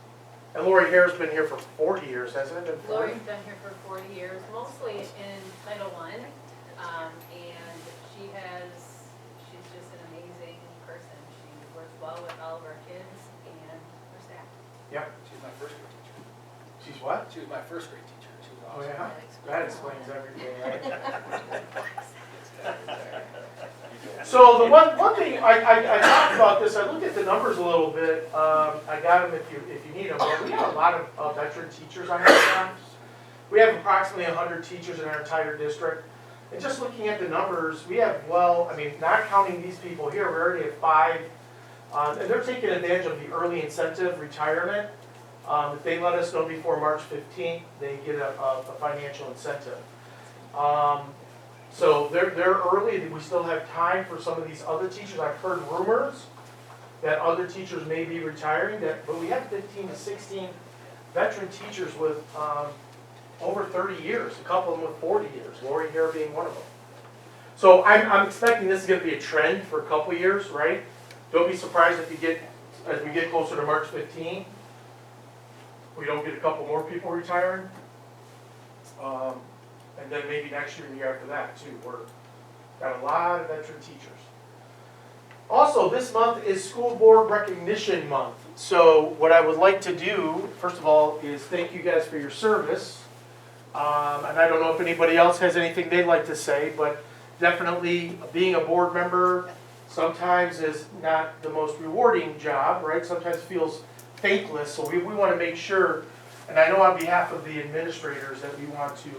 And Lori Hare's been here for 40 years, hasn't it been 40? Lori's been here for 40 years, mostly in Title I, and she's just an amazing person. She works well with all of our kids and our staff. Yep. She's my first grade teacher. She's what? She was my first grade teacher. She was Oh, awesome. yeah? That explains everything, right? So the one thing, I talked about this, I looked at the numbers a little bit, I got them if you need them, but we have a lot of veteran teachers on our staff. We have approximately 100 teachers in our entire district, and just looking at the numbers, we have, well, I mean, not counting these people here, we already have 5, and they're taking advantage of the early incentive retirement. If they let us know before March 15th, they get a financial incentive. So they're early, we still have time for some of these other teachers. I've heard rumors that other teachers may be retiring, but we have 15 to 16 veteran teachers with over 30 years, a couple of them with 40 years, Lori Hare being one of them. So I'm expecting this is going to be a trend for a couple of years, right? Don't be surprised if as we get closer to March 15, we don't get a couple more people retiring. And then maybe next year and the year after that too. We've got a lot of veteran teachers. Also, this month is School Board Recognition Month. So what I would like to do, first of all, is thank you guys for your service. And I don't know if anybody else has anything they'd like to say, but definitely being a board member sometimes is not the most rewarding job, right? Sometimes feels thankless. So we want to make sure, and I know on behalf of the administrators that we want to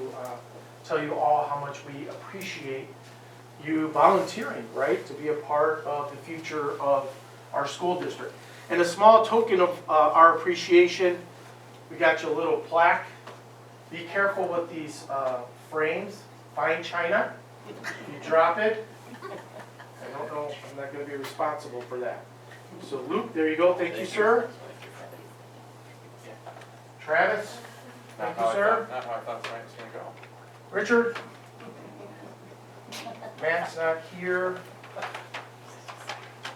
tell you all how much we appreciate you volunteering, right, to be a part of the future of our school district. And a small token of our appreciation, we got you a little plaque. Be careful with these frames, fine china. If you drop it, I don't know, I'm not going to be responsible for that. So Luke, there you go, thank you, sir. Travis, thank you, sir. Not how I thought tonight was gonna go. Richard? Matt's not here.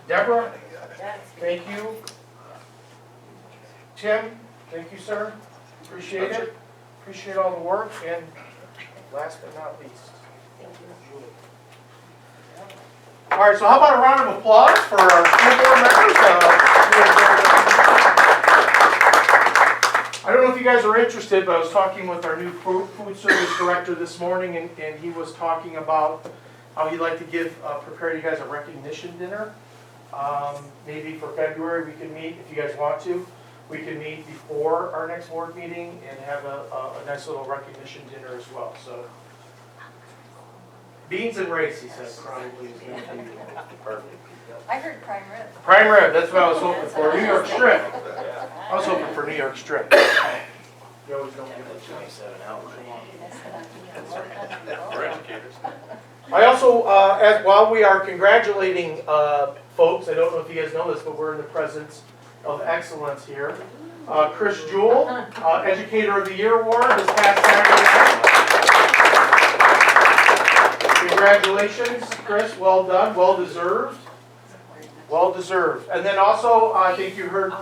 Deborah? Thank you. Tim? Thank you, sir. Appreciate it. Appreciate all the work. And last but not least, Julie. All right, so how about a round of applause for our school board members? I don't know if you guys are interested, but I was talking with our new food service director this morning, and he was talking about how he'd like to prepare you guys a recognition dinner. Maybe for February we can meet, if you guys want to. We can meet before our next board meeting and have a nice little recognition dinner as well. So, beans and rice, he said, probably is going to be perfect. I heard prime rib. Prime rib, that's what I was hoping for. New York strip. I was hoping for New York strip. You always don't give it 27 hours. We're educators. I also, while we are congratulating folks. I don't know if you guys know this, but we're in the presence of excellence here. Chris Jewell, Educator of the Year Award this past Saturday night. Congratulations, Chris, well done, well deserved. Well deserved. And then also, I think you heard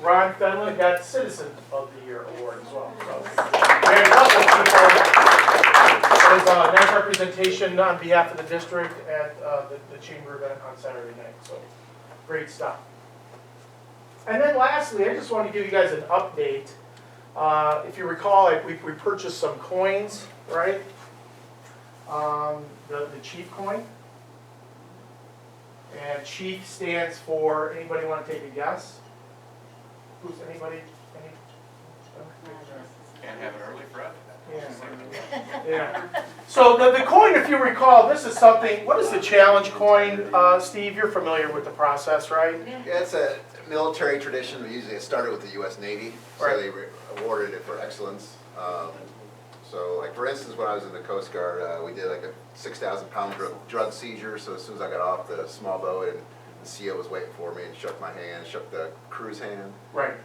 Ron Fenlon got Citizen of the Year Award as well. So, we had a couple of people. There's a nice representation on behalf of the district at the chamber event on Saturday night. So, great stuff. And then lastly, I just want to give you guys an update. If you recall, we purchased some coins, right? The Chief coin. And Chief stands for, anybody want to take a guess? Who's anybody? Can't have it early Friday. Yeah. So the coin, if you recall, this is something, what is the challenge coin? Steve, you're familiar with the process, right? Yeah, it's a military tradition. Usually it started with the U.S. Navy, so Right. they awarded it for excellence. So like for instance, when I was in the Coast Guard, we did like a 6,000-pound drug seizure. So as soon as I got off the small boat and the CO was waiting for me and shook my hand, shook the crew's hand. Right.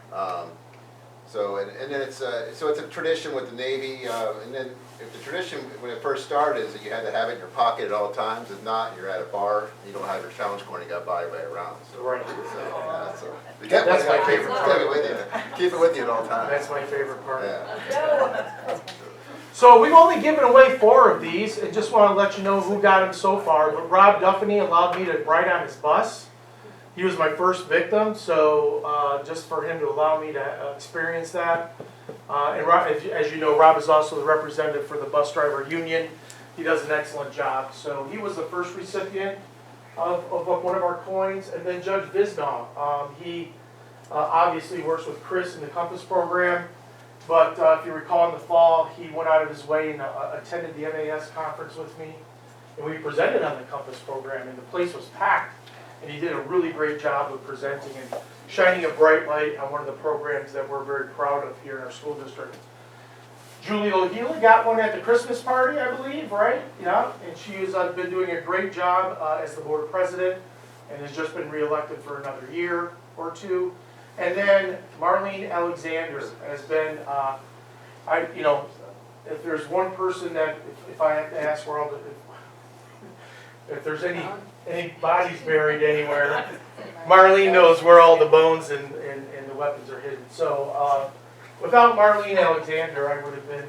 So and then it's a tradition with the Navy, and then if the tradition when it first started is that you had to have it in your pocket at all times. If not, you're at a bar, you don't have your challenge coin, you got to buy your way around. So, Right. That's my favorite part. Keep it with you. Keep it with you at all times. That's my favorite part. Yeah. So we've only given away 4 of these, and just want to let you know who got them so far. But Rob Duffany allowed me to ride on his bus. He was my first victim, so just for him to allow me to experience that. And Rob, as you know, Rob is also the representative for the bus driver union. He does an excellent job. So he was the first recipient of one of our coins. And then Judge Visnaw, he obviously works with Chris in the Compass program. But if you recall in the fall, he went out of his way and attended the MAS conference with me. And we presented on the Compass program, and the place was packed. And he did a really great job of presenting and shining a bright light on one of the programs that we're very proud of here in our school district. Julie O'Healy got one at the Christmas party, I believe, right? Yeah, and she has been doing a great job as the board president and has just been reelected for another year or 2. And then Marlene Alexander has been, if there's one person that, if I have to ask where all the, if there's any bodies buried anywhere, Marlene knows where all the bones and the weapons are hidden. So without Marlene Alexander, I would have been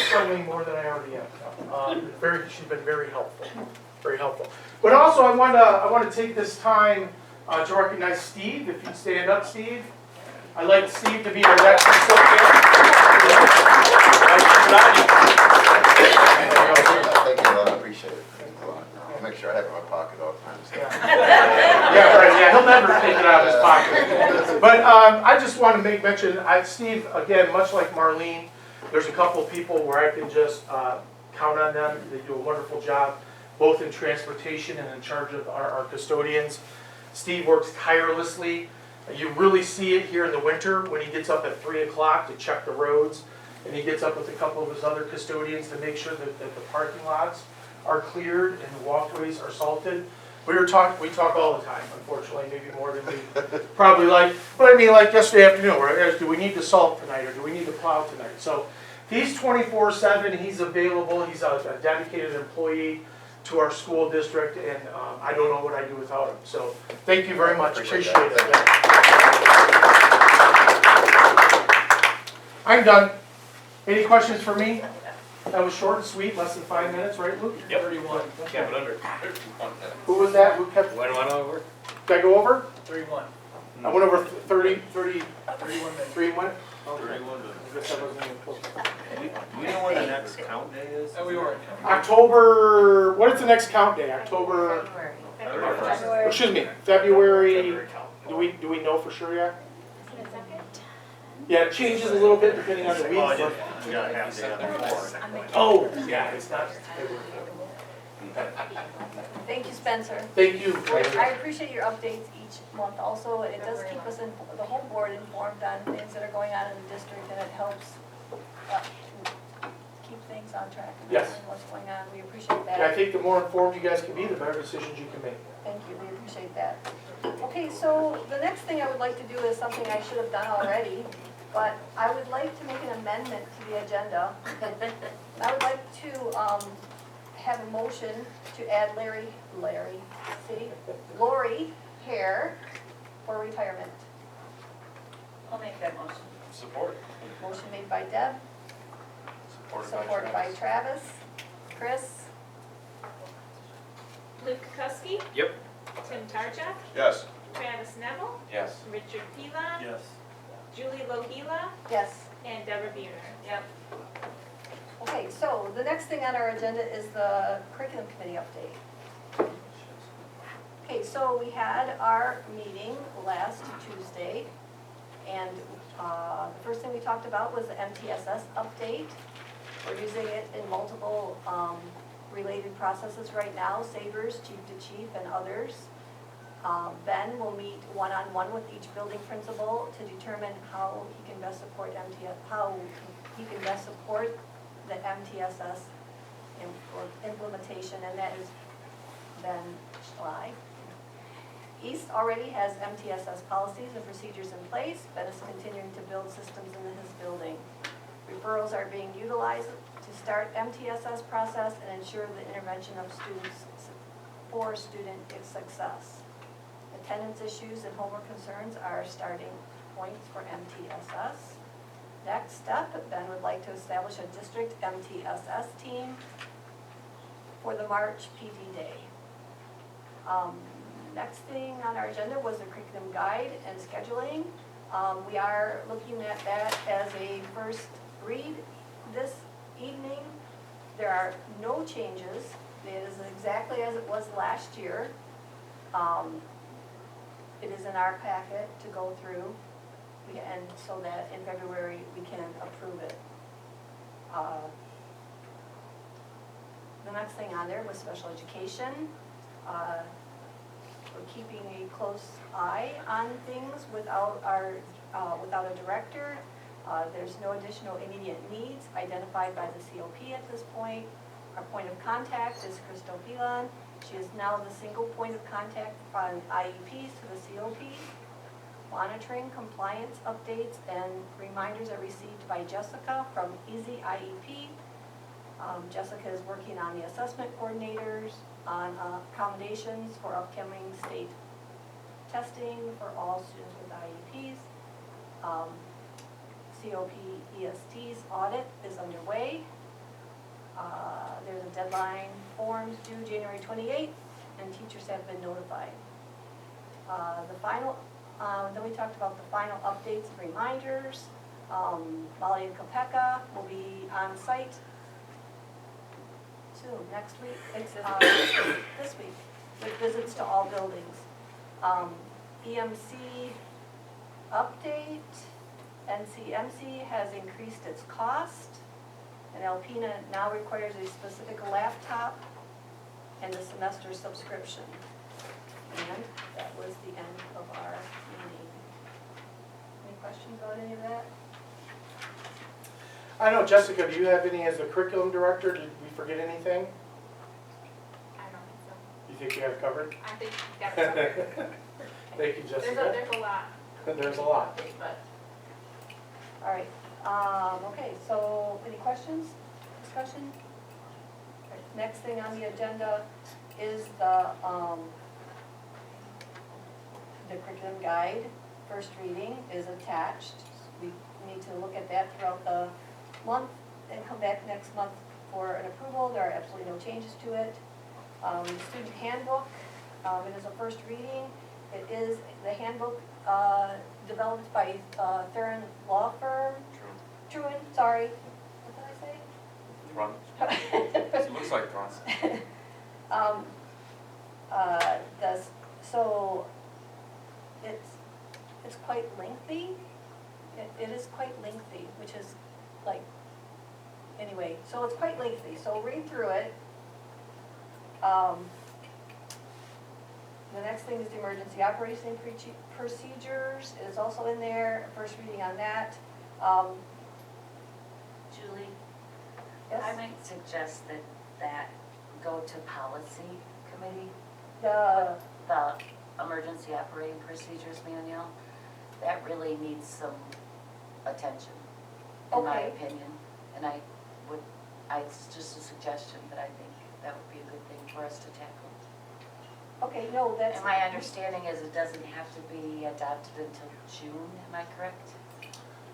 struggling more than I already am. She's been very helpful, very helpful. But also, I want to take this time to recognize Steve. If you'd stand up, Steve. I'd like Steve to be our next recipient. Thank you, I appreciate it. I'll make sure I have it in my pocket all the time. Yeah, right. Yeah, he'll never take it out of his pocket. But I just want to make mention, Steve, again, much like Marlene, there's a couple of people where I can just count on them. They do a wonderful job, both in transportation and in charge of our custodians. Steve works tirelessly. You really see it here in the winter when he gets up at 3 o'clock to check the roads, and he gets up with a couple of his other custodians to make sure that the parking lots are cleared and the walkways are salted. We talk all the time, unfortunately, maybe more than we probably like. But I mean, like yesterday afternoon, where do we need to salt tonight or do we need to plow tonight? So he's 24/7. He's available. He's a dedicated employee to our school district, and I don't know what I'd do without him. So thank you very much. Appreciate it. I'm done. Any questions for me? That was short and sweet, less than 5 minutes, right, Luke? Yep. 31. Kept it under. Who was that? Who kept? When went over? Did I go over? 31. I went over 30, 31 minutes. 31? Okay. 31 I guess I wasn't even close. Do we know when the next count day is? We were. October, what is the next count day? October, excuse me, February, do we know for sure yet? Yeah, it changes a little bit depending on the week. Oh, you got a half day on the floor. Oh, yeah, it's not. Thank you, Spencer. Thank you. I appreciate your updates each month also. It does keep us, the whole board informed on things that are going on in the district, and it helps keep things on track and Yes. knowing what's going on. We appreciate And I that. think the more informed you guys can be, the better decisions you can make. Thank you, we appreciate that. Okay, so the next thing I would like to do is something I should have done already, but I would like to make an amendment to the agenda. I would like to have a motion to add Lori Hare for retirement. I'll make that motion. Support. Motion made by Deb, supported by Travis. Chris? Luke Kuski, Yep. Tim Tarja, Yes. Travis Neville, Yes. Richard Pilon, Yes. Julie Lohila, Yes. and Deborah Buhner. Yep. Okay, so the next thing on our agenda is the curriculum committee update. Okay, so we had our meeting last Tuesday, and the first thing we talked about was the MTSS update. We're using it in multiple related processes right now, Savers, Chief to Chief, and others. Ben will meet one-on-one with each building principal to determine how he can best support the MTSS implementation, and that is Ben Schley. East already has MTSS policies and procedures in place. Ben is continuing to build systems in his building. Referrals are being utilized to start MTSS process and ensure the intervention of students for student success. Attendance issues and homework concerns are starting points for MTSS. Next step, Ben would like to establish a district MTSS team for the March PD Day. Next thing on our agenda was the curriculum guide and scheduling. We are looking at that as a first read this evening. There are no changes. It is exactly as it was last year. It is in our packet to go through, and so that in February we can approve it. The next thing on there was special education. We're keeping a close eye on things without a director. There's no additional immediate needs identified by the COP at this point. Our point of contact is Crystal Pilon. She is now the single point of contact on IEPs to the COP. Monitoring, compliance updates, and reminders are received by Jessica from Easy IEP. Jessica is working on the assessment coordinators, on accommodations for upcoming state testing for all students with IEPs. COP EST's audit is underway. There's a deadline, forms due January 28th, and teachers have been notified. Then we talked about the final updates and reminders. Molly and Kopeka will be on site soon, next week, this week, with visits to all buildings. EMC update, NCMC has increased its cost, and Alpena now requires a specific laptop and a semester subscription. And that was the end of our meeting. Any questions about any of that? I know, Jessica, do you have any as the curriculum director? Did we forget anything? I don't think so. You think you have it covered? I think you got it covered. Thank you, Jessica. There's a lot. There's a lot. But All right, okay, so any questions, discussion? All right, next thing on the agenda is the curriculum guide. First reading is attached. We need to look at that throughout the month and come back next month for an approval. There are absolutely no changes to it. Student handbook, it is a first reading. It is the handbook developed by Thurin Law Firm. Truin, sorry. What did I say? It looks like Trunks. So it's quite lengthy. It is quite lengthy, which is like, anyway, so it's quite lengthy, so read through it. The next thing is the emergency operating procedures. It is also in there, first reading on that. Julie? Yes? I might suggest that go to policy committee, The, the emergency operating procedures manual. That really needs some attention, in my Okay. opinion. And it's just a suggestion, but I think that would be a good thing for us to tackle. okay, no, that's. And my understanding is it doesn't have to be adopted until June, am I correct?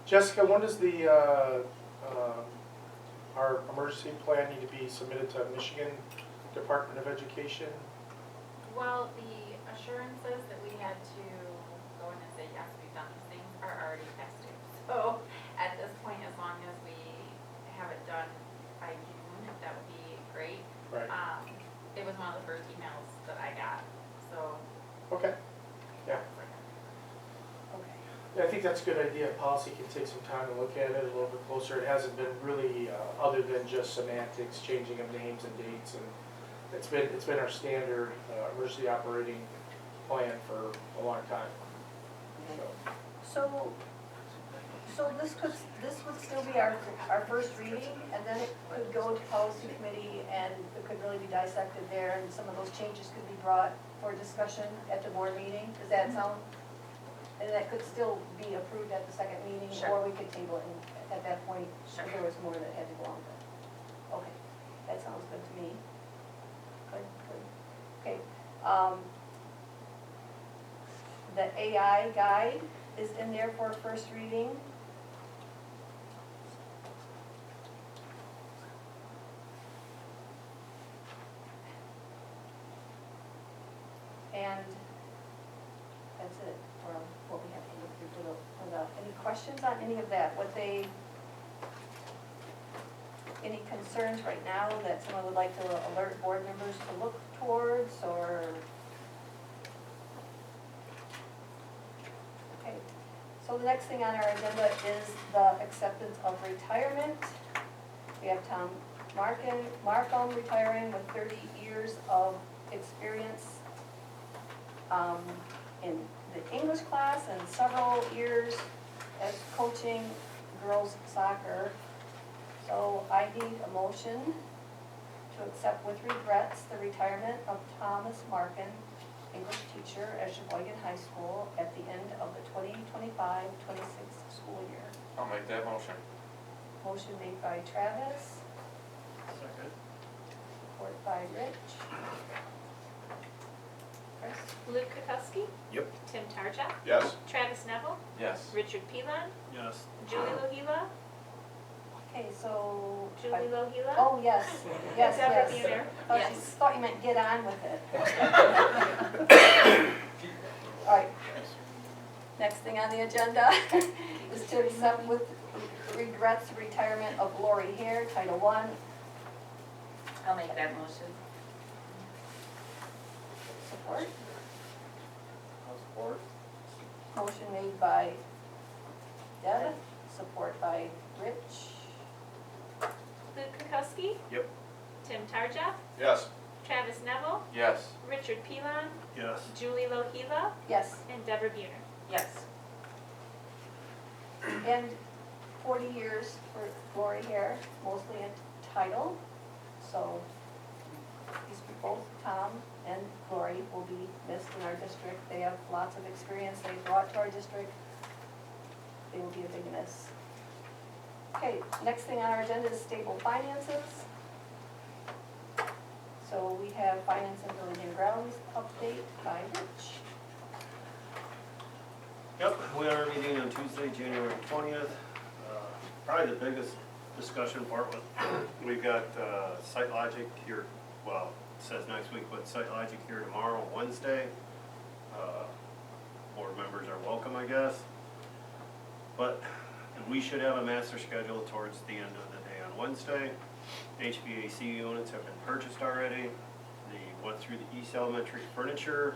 Jessica, when does our emergency plan need to be submitted to Michigan Department of Education? Well, the assurances that we had to go in and say, yes, we've done these things, are already tested. So at this point, as long as we have it done by June, that would be great. Right, It was one of the first emails that I got, so. okay. Yeah. Okay. Yeah, I think that's a good idea. Policy can take some time to look at it a little bit closer. It hasn't been really, other than just semantics, changing of names and dates, and it's been our standard emergency operating plan for a long time. So, So this would still be our first reading, and then it could go to policy committee, and it could really be dissected there, and some of those changes could be brought for discussion at the board meeting. Does that sound? And that could still be approved at the second meeting, Sure. or we could table it at that point Sure. if there was more that had to go on. Okay, that sounds good to me. Good, good. Okay. The AI guide is in there for first reading. And that's it for what we have to look through for the, any questions on any of that? Any concerns right now that someone would like to alert board members to look towards, or? Okay, so the next thing on our agenda is the acceptance of retirement. We have Tom Markham retiring with 30 years of experience in the English class and several years as coaching girls soccer. So I need a motion to accept with regrets the retirement of Thomas Markin, English teacher at Sheboygan High School at the end of the 2025-26 school year. I'll make that motion. Motion made by Travis, Second. supported by Rich. Chris? Luke Kukowski, Yep. Tim Tarja, Yes. Travis Neville, Yes. Richard Pilon, Yes. Julie Lohila, Okay, so. Julie Lohila. Oh, yes, yes, Deborah yes. Buhner. Oh, she Yes. thought you meant get on with it. All right. Next thing on the agenda is to accept with regrets the retirement of Lori Hare, Title I. I'll make that motion. Support. I'll support. Motion made by Deb, support by Rich. Luke Kukowski, Yep. Tim Tarja, Yes. Travis Neville, Yes. Richard Pilon, Yes. Julie Lohila, Yes, and Deborah Buhner. Yes. and 40 years for Lori Hare, mostly in title. So these people, Tom and Lori, will be missed in our district. They have lots of experience they brought to our district. They will be a big miss. Okay, next thing on our agenda is stable finances. So we have finance and building and grounds update by Rich. Yep, we are meeting on Tuesday, January 20th. Probably the biggest discussion part was, we've got Site Logic here, well, it says next week, but Site Logic here tomorrow, Wednesday. Board members are welcome, I guess. But we should have a master schedule towards the end of the day on Wednesday. HVAC units have been purchased already. They went through the East Elementary furniture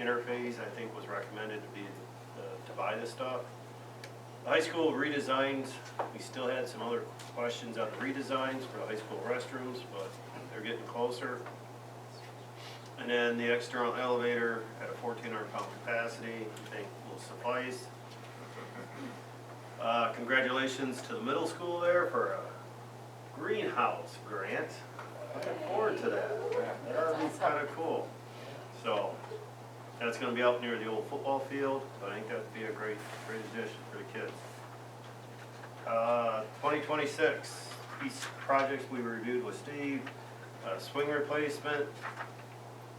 interface, I think was recommended to buy this stuff. The high school redesigns, we still had some other questions on the redesigns for the high school restrooms, but they're getting closer. And then the external elevator at a 1,400-pound capacity, I think will suffice. Congratulations to the middle school there for a greenhouse grant. Looking forward to that. That'll be kinda cool. So, that's gonna be up near the old football field, but I think that'd be a great addition for the kids. 2026, piece projects we reviewed with Steve, swing replacement,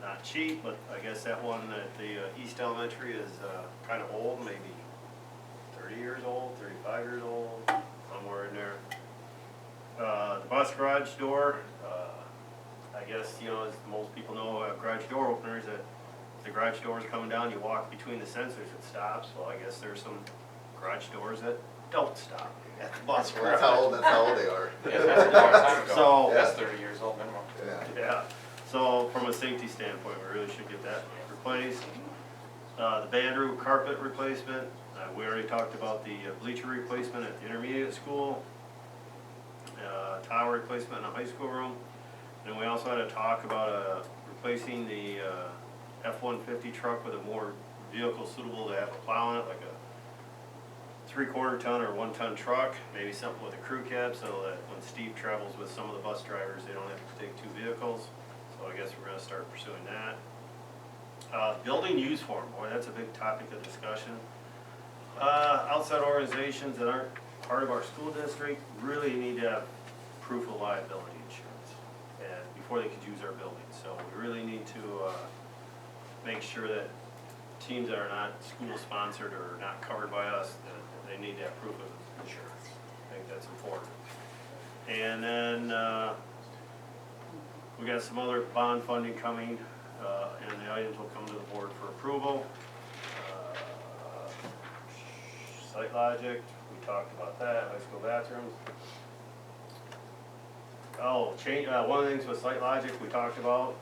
not cheap, but I guess that one at the East Elementary is kinda old, maybe 30 years old, 35 years old, somewhere in there. The bus garage door, I guess, you know, as most people know, garage door openers, that the garage door is coming down, you walk between the sensors, it stops. Well, I guess there's some garage doors that don't stop at the bus garage. That's how old they are. Yeah, that's a long time ago. So- That's 30 years old minimum. Yeah. Yeah, so from a safety standpoint, we really should get that replaced. The bandroom carpet replacement, we already talked about the bleacher replacement at the intermediate school. Tile replacement in the high school room. And we also had a talk about replacing the F-150 truck with a more vehicle suitable to have a plow on it, like a 3/4 ton or 1 ton truck, maybe something with a crew cab so that when Steve travels with some of the bus drivers, they don't have to take 2 vehicles. So I guess we're gonna start pursuing that. Building use form, boy, that's a big topic of discussion. Outside organizations that aren't part of our school district really need to have proof of liability insurance and before they could use our building. So we really need to make sure that teams that are not school sponsored or not covered by us, that they need to have proof of insurance. I think that's important. And then we got some other bond funding coming, and the items will come to the board for approval. Site logic, we talked about that, high school bathrooms. Oh, one of the things with site logic we talked about,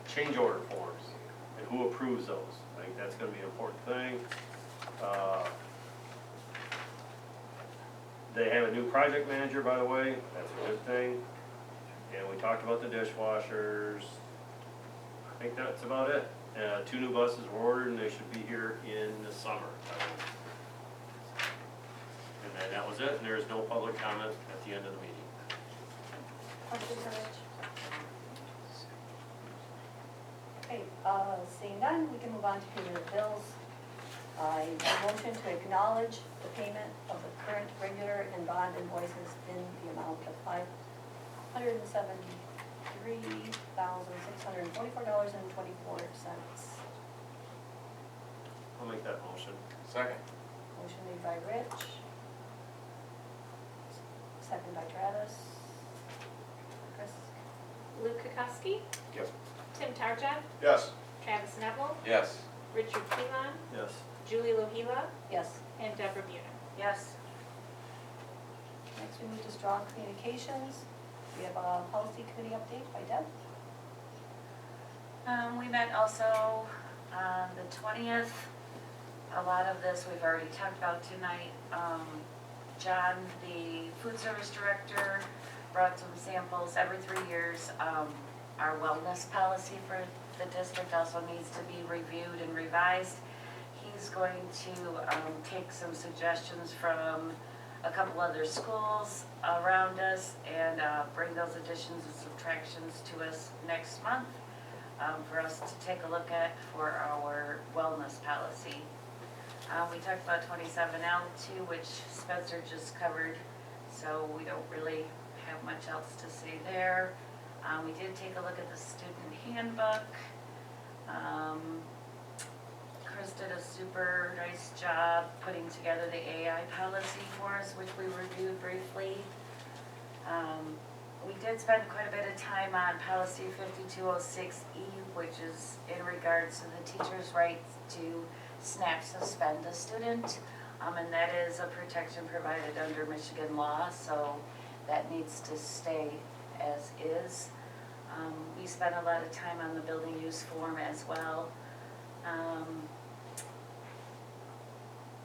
change order forms and who approves those. I think that's gonna be an important thing. They have a new project manager, by the way, that's a good thing. And we talked about the dishwashers. I think that's about it. 2 new buses were ordered and they should be here in the summer. And then that was it, and there is no public comment at the end of the meeting. Questions for Rich? Okay, seeing none, we can move on to payment of bills. I make a motion to acknowledge the payment of the current regular and bond invoices in the amount of $573,644.24. I'll make that motion. Second. Motion made by Rich. Second by Travis. Chris? Luke Kukowski, Yes. Tim Tarjak, Yes. Travis Neville, Yes. Richard Pilon, Yes. Julie Lohila, Yes. and Deborah Buner. Yes. Next we move to strong communications. We have a policy committee update by Deb. We met also on the 20th. A lot of this we've already talked about tonight. John, the food service director, brought some samples every 3 years. Our wellness policy for the district also needs to be reviewed and revised. He's going to take some suggestions from a couple other schools around us and bring those additions and subtractions to us next month for us to take a look at for our wellness policy. We talked about 27L too, which Spencer just covered, so we don't really have much else to say there. We did take a look at the student handbook. Chris did a super nice job putting together the AI policy for us, which we reviewed briefly. We did spend quite a bit of time on policy 5206E, which is in regards to the teacher's right to snap suspend a student. And that is a protection provided under Michigan law, so that needs to stay as is. We spent a lot of time on the building use form as well.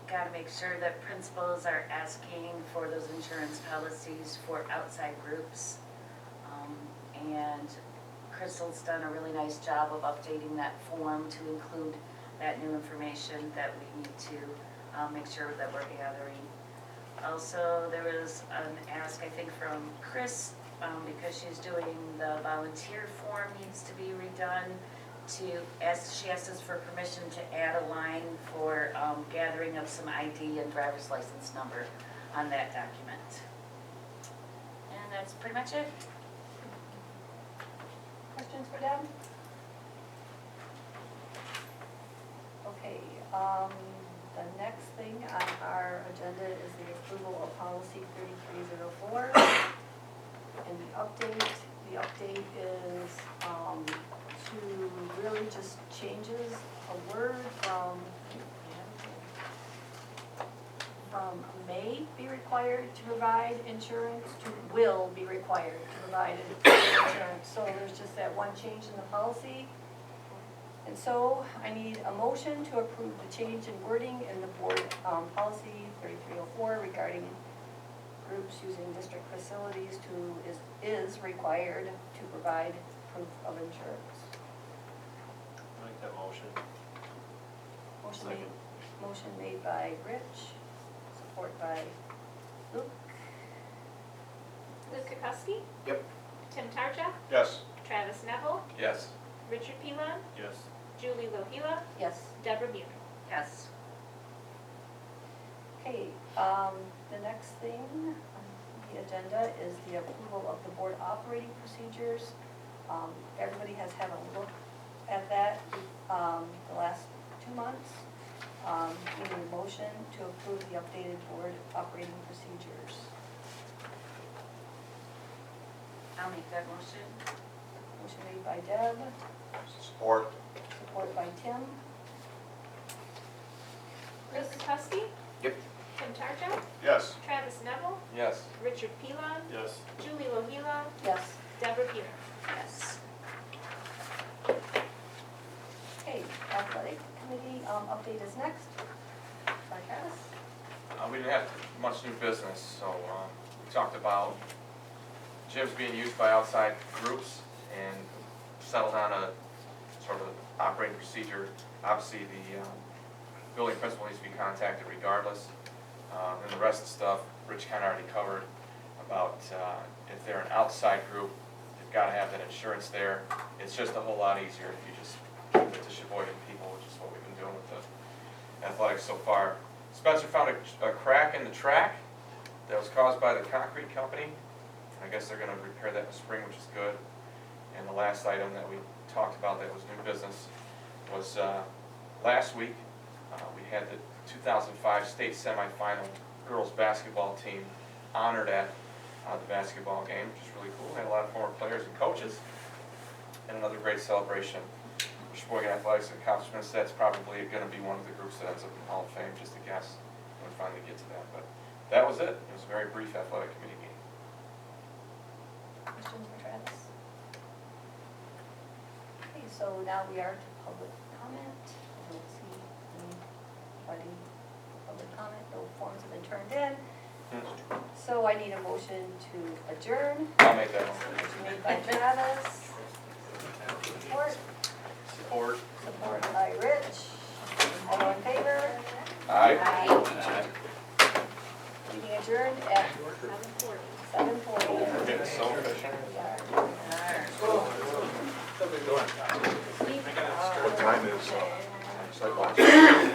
Got to make sure that principals are asking for those insurance policies for outside groups. And Crystal's done a really nice job of updating that form to include that new information that we need to make sure that we're gathering. Also, there was an ask, I think, from Chris because she's doing the volunteer form needs to be redone she asked us for permission to add a line for gathering of some ID and driver's license number on that document. And that's pretty much it. Questions for Deb? Okay, the next thing on our agenda is the approval of policy 3304. And the update is to really just changes a word from may be required to provide insurance to will be required to provide insurance. So there's just that one change in the policy. And so I need a motion to approve the change in wording in the board policy 3304 regarding groups using district facilities is required to provide proof of insurance. Make that motion. Motion made by Rich, support by Luke. Luke Kukoski, Yep. Tim Tarja, Yes. Travis Neville, Yes. Richard Pilon, Yes. Julie Lohila, Yes. Deborah Buhner. Yes. Okay, the next thing on the agenda is the approval of the board operating procedures. Everybody has had a look at that the last 2 months. We need a motion to approve the updated board operating procedures. I'll make that motion. Motion made by Deb, Support. support by Tim. Luke Kukoski, Yep. Tim Tarja, Yes. Travis Neville, Yes. Richard Pilon, Yes. Julie Lohila, Yes. Deborah Buhner. Yes. Okay, athletic committee update is next. By Travis. We didn't have much new business, so we talked about gyms being used by outside groups and settled on a sort of operating procedure. Obviously, the building principal needs to be contacted regardless. And the rest of the stuff, Rich kind of already covered about if they're an outside group, you've got to have that insurance there. It's just a whole lot easier if you just keep it to Sheboygan people, which is what we've been doing with the athletics so far. Spencer found a crack in the track that was caused by the concrete company. I guess they're going to repair that in the spring, which is good. And the last item that we talked about that was new business was last week we had the 2005 state semifinal girls basketball team honored at the basketball game, which is really cool. Had a lot of former players and coaches, and another great celebration for Sheboygan Athletics accomplishments. That's probably going to be one of the groups that ends up in the Hall of Fame, just a guess when we finally get to that. But that was it. It was a very brief athletic committee meeting. Questions for Travis? Okay, so now we are to public comment. I don't see anybody for public comment. No forms have been turned in. So I need a motion to adjourn. I'll make that motion. Motion made by Travis. Support. Support. Support by Rich. All in favor? Aye. Meeting adjourned at 7:40. We're getting so efficient. What time is sidewalk?